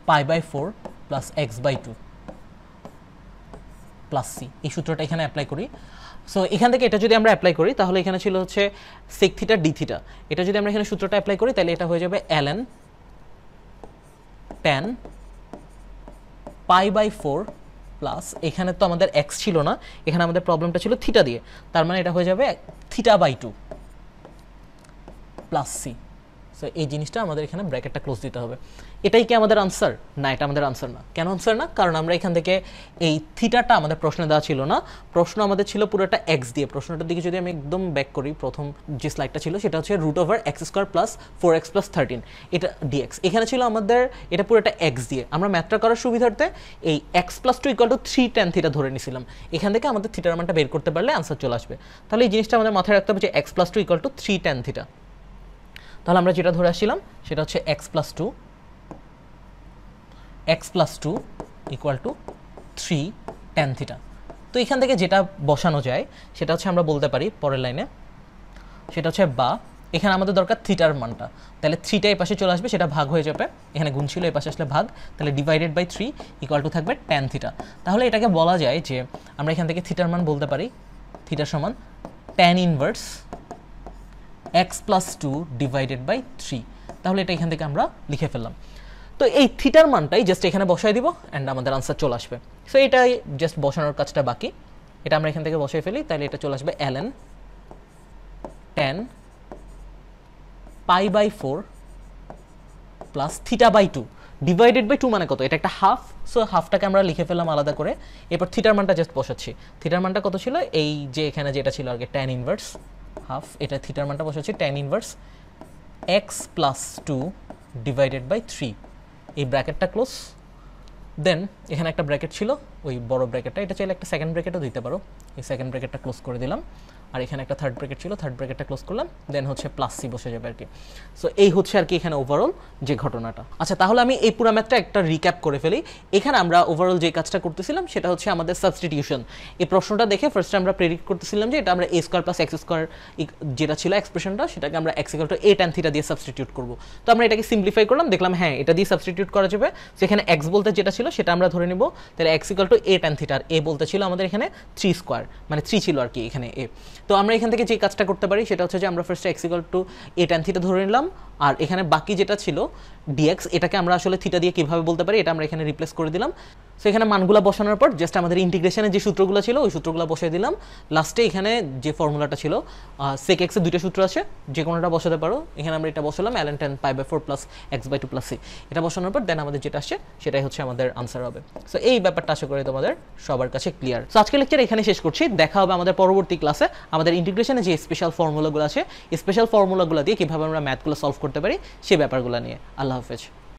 pi/4 plus x/2 plus c, এই সূত্রটা এখানে অ্যাপ্লাই করি। সো এখান থেকে এটা যদি আমরা অ্যাপ্লাই করি তাহলে এখানে ছিল হচ্ছে sec থিটা d থিটা, এটা যদি আমরা এখানে সূত্রটা অ্যাপ্লাই করি তাহলে এটা হয়ে যাবে ln tan pi/4 প্লাস, এখানে তো আমাদের x ছিল না, এখানে আমাদের প্রবলেমটা ছিল থিটা দিয়ে, তার মানে এটা হয়ে যাবে θ/2 প্লাস সি। সো এই জিনিসটা আমাদের এখানে ব্র্যাকেটটা ক্লোজ দিতে হবে। এটাই কি আমাদের আনসার? না, এটা আমাদের আনসার না। কেন আনসার না? কারণ আমরা এখান থেকে এই থিটাটা আমাদের প্রশ্নে দেওয়া ছিল না, প্রশ্ন আমাদের ছিল পুরোটা এক্স দিয়ে। প্রশ্নটার দিকে যদি আমি একদম ব্যাক করি, প্রথম যে স্লাইডটা ছিল সেটা হচ্ছে root over x² plus 4x plus 13 এটা ডিএক্স, এখানে ছিল আমাদের এটা পুরোটা এক্স দিয়ে। আমরা ম্যাথটা করার সুবিধার্থে এই x+2 = 3 tan থিটা ধরে নিয়েছিলাম, এখান থেকে আমাদের থিটার মানটা বের করতে পারলে আনসার চলে আসবে। তাহলে এই জিনিসটা আমাদের মাথায় রাখতে হবে যে x+2 = 3 tan থিটা। তাহলে আমরা যেটা ধরে আসছিলাম সেটা হচ্ছে x+2 = 3 tan থিটা। তো এখান থেকে যেটা বসানো যায় সেটা হচ্ছে আমরা বলতে পারি পরের লাইনে, সেটা হচ্ছে বা এখানে আমাদের দরকার থিটার মানটা, তাহলে থ্রিটা এই পাশে চলে আসবে, সেটা ভাগ হয়ে যাবে, এখানে গুণ ছিল এই পাশে আসলে ভাগ, তাহলে ডিভাইডেড বাই 3 ইকুয়াল টু থাকবে ট্যান থিটা। তাহলে এটাকে বলা যায় যে আমরা এখান থেকে থিটার মান বলতে পারি থিটার সমান tan inverse x plus 2 divided by 3। তাহলে এটা এখান থেকে আমরা লিখে ফেললাম। তো এই থিটার মানটাই জাস্ট এখানে বসাই দিব অ্যান্ড আমাদের আনসার চলে আসবে। সো এটাই জাস্ট বসানোর কাজটা বাকি, এটা আমরা এখান থেকে বসাই ফেলি, তাহলে এটা চলে আসবে ln tan pi by 4 plus theta by 2 divided by 2 মানে কত, এটা একটা হাফ, সো হাফটাকে আমরা লিখে ফেললাম আলাদা করে। এরপর থিটার মানটা জাস্ট বসাচ্ছি, থিটার মানটা কত ছিল, এই যে এখানে যেটা ছিল আগে ট্যান ইনভার্স হাফ, এটা থিটার মানটা বসাচ্ছি tan inverse x plus 2 divided by 3, এই ব্র্যাকেটটা ক্লোজ। দেন এখানে একটা ব্র্যাকেট ছিল ওই বড় ব্র্যাকেটটা, এটা চাইলে একটা সেকেন্ড ব্র্যাকেটও দিতে পারো, এই সেকেন্ড ব্র্যাকেটটা ক্লোজ করে দিলাম। আর এখানে একটা থার্ড ব্র্যাকেট ছিল, থার্ড ব্র্যাকেটটা ক্লোজ করলাম, দেন হচ্ছে প্লাস সি বসে যাবে আর কি। সো এই হচ্ছে আর কি এখানে ওভারঅল যে ঘটনাটা। আচ্ছা, তাহলে আমি এই পুরো ম্যাথটা একটা রিক্যাপ করে ফেলি। এখানে আমরা ওভারঅল যে কাজটা করতেছিলাম সেটা হচ্ছে আমাদের সাবস্টিটিউশন। এই প্রশ্নটা দেখে ফার্স্টে আমরা প্রেডিক্ট করতেছিলাম যে এটা আমরা a square plus x square যেটা ছিল এক্সপ্রেশনটা, সেটাকে আমরা x equal to a tan theta দিয়ে সাবস্টিটিউট করব। তো আমরা এটাকে সিম্পলিফাই করলাম, দেখলাম হ্যাঁ এটা দিয়ে সাবস্টিটিউট করা যাবে। সেখানে x বলতে যেটা ছিল সেটা আমরা ধরে নিব, তাহলে x equal to a tan theta, আর a বলতে ছিল আমাদের এখানে 3 স্কয়ার, মানে 3 ছিল আর কি এখানে a। তো আমরা এখান থেকে যে কাজটা করতে পারি সেটা হচ্ছে যে আমরা ফার্স্টে x equal to a tan theta ধরে নিলাম, আর এখানে বাকি যেটা ছিল dx, এটাকে আমরা আসলে থিটা দিয়ে কিভাবে বলতে পারি এটা আমরা এখানে রিপ্লেস করে দিলাম। সো এখানে মানগুলো বসানোর পর জাস্ট আমাদের ইন্টিগ্রেশনের যে সূত্রগুলো ছিল ওই সূত্রগুলো বসিয়ে দিলাম। লাস্টে এখানে যে ফর্মুলাটা ছিল sec x এর দুইটা সূত্র আছে, যে কোনোটা বসাতে পারো। এখানে আমরা এটা বসালাম ln tan pi by 4 plus x by 2 plus C, এটা বসানোর পর দেন আমাদের যেটা আসছে সেটাই হচ্ছে আমাদের আনসার হবে। সো এই ব্যাপারটা আশা করি তোমাদের সবার কাছে ক্লিয়ার। সো আজকের লেকচার এখানে শেষ করছি, দেখা হবে আমাদের পরবর্তী ক্লাসে। আমাদের ইন্টিগ্রেশনে যে স্পেশাল ফর্মুলাগুলো আছে, স্পেশাল ফর্মুলাগুলো দিয়ে কীভাবে আমরা ম্যাথগুলো সলভ করতে পারি সেই ব্যাপারগুলো নিয়ে। আল্লাহ হাফেজ।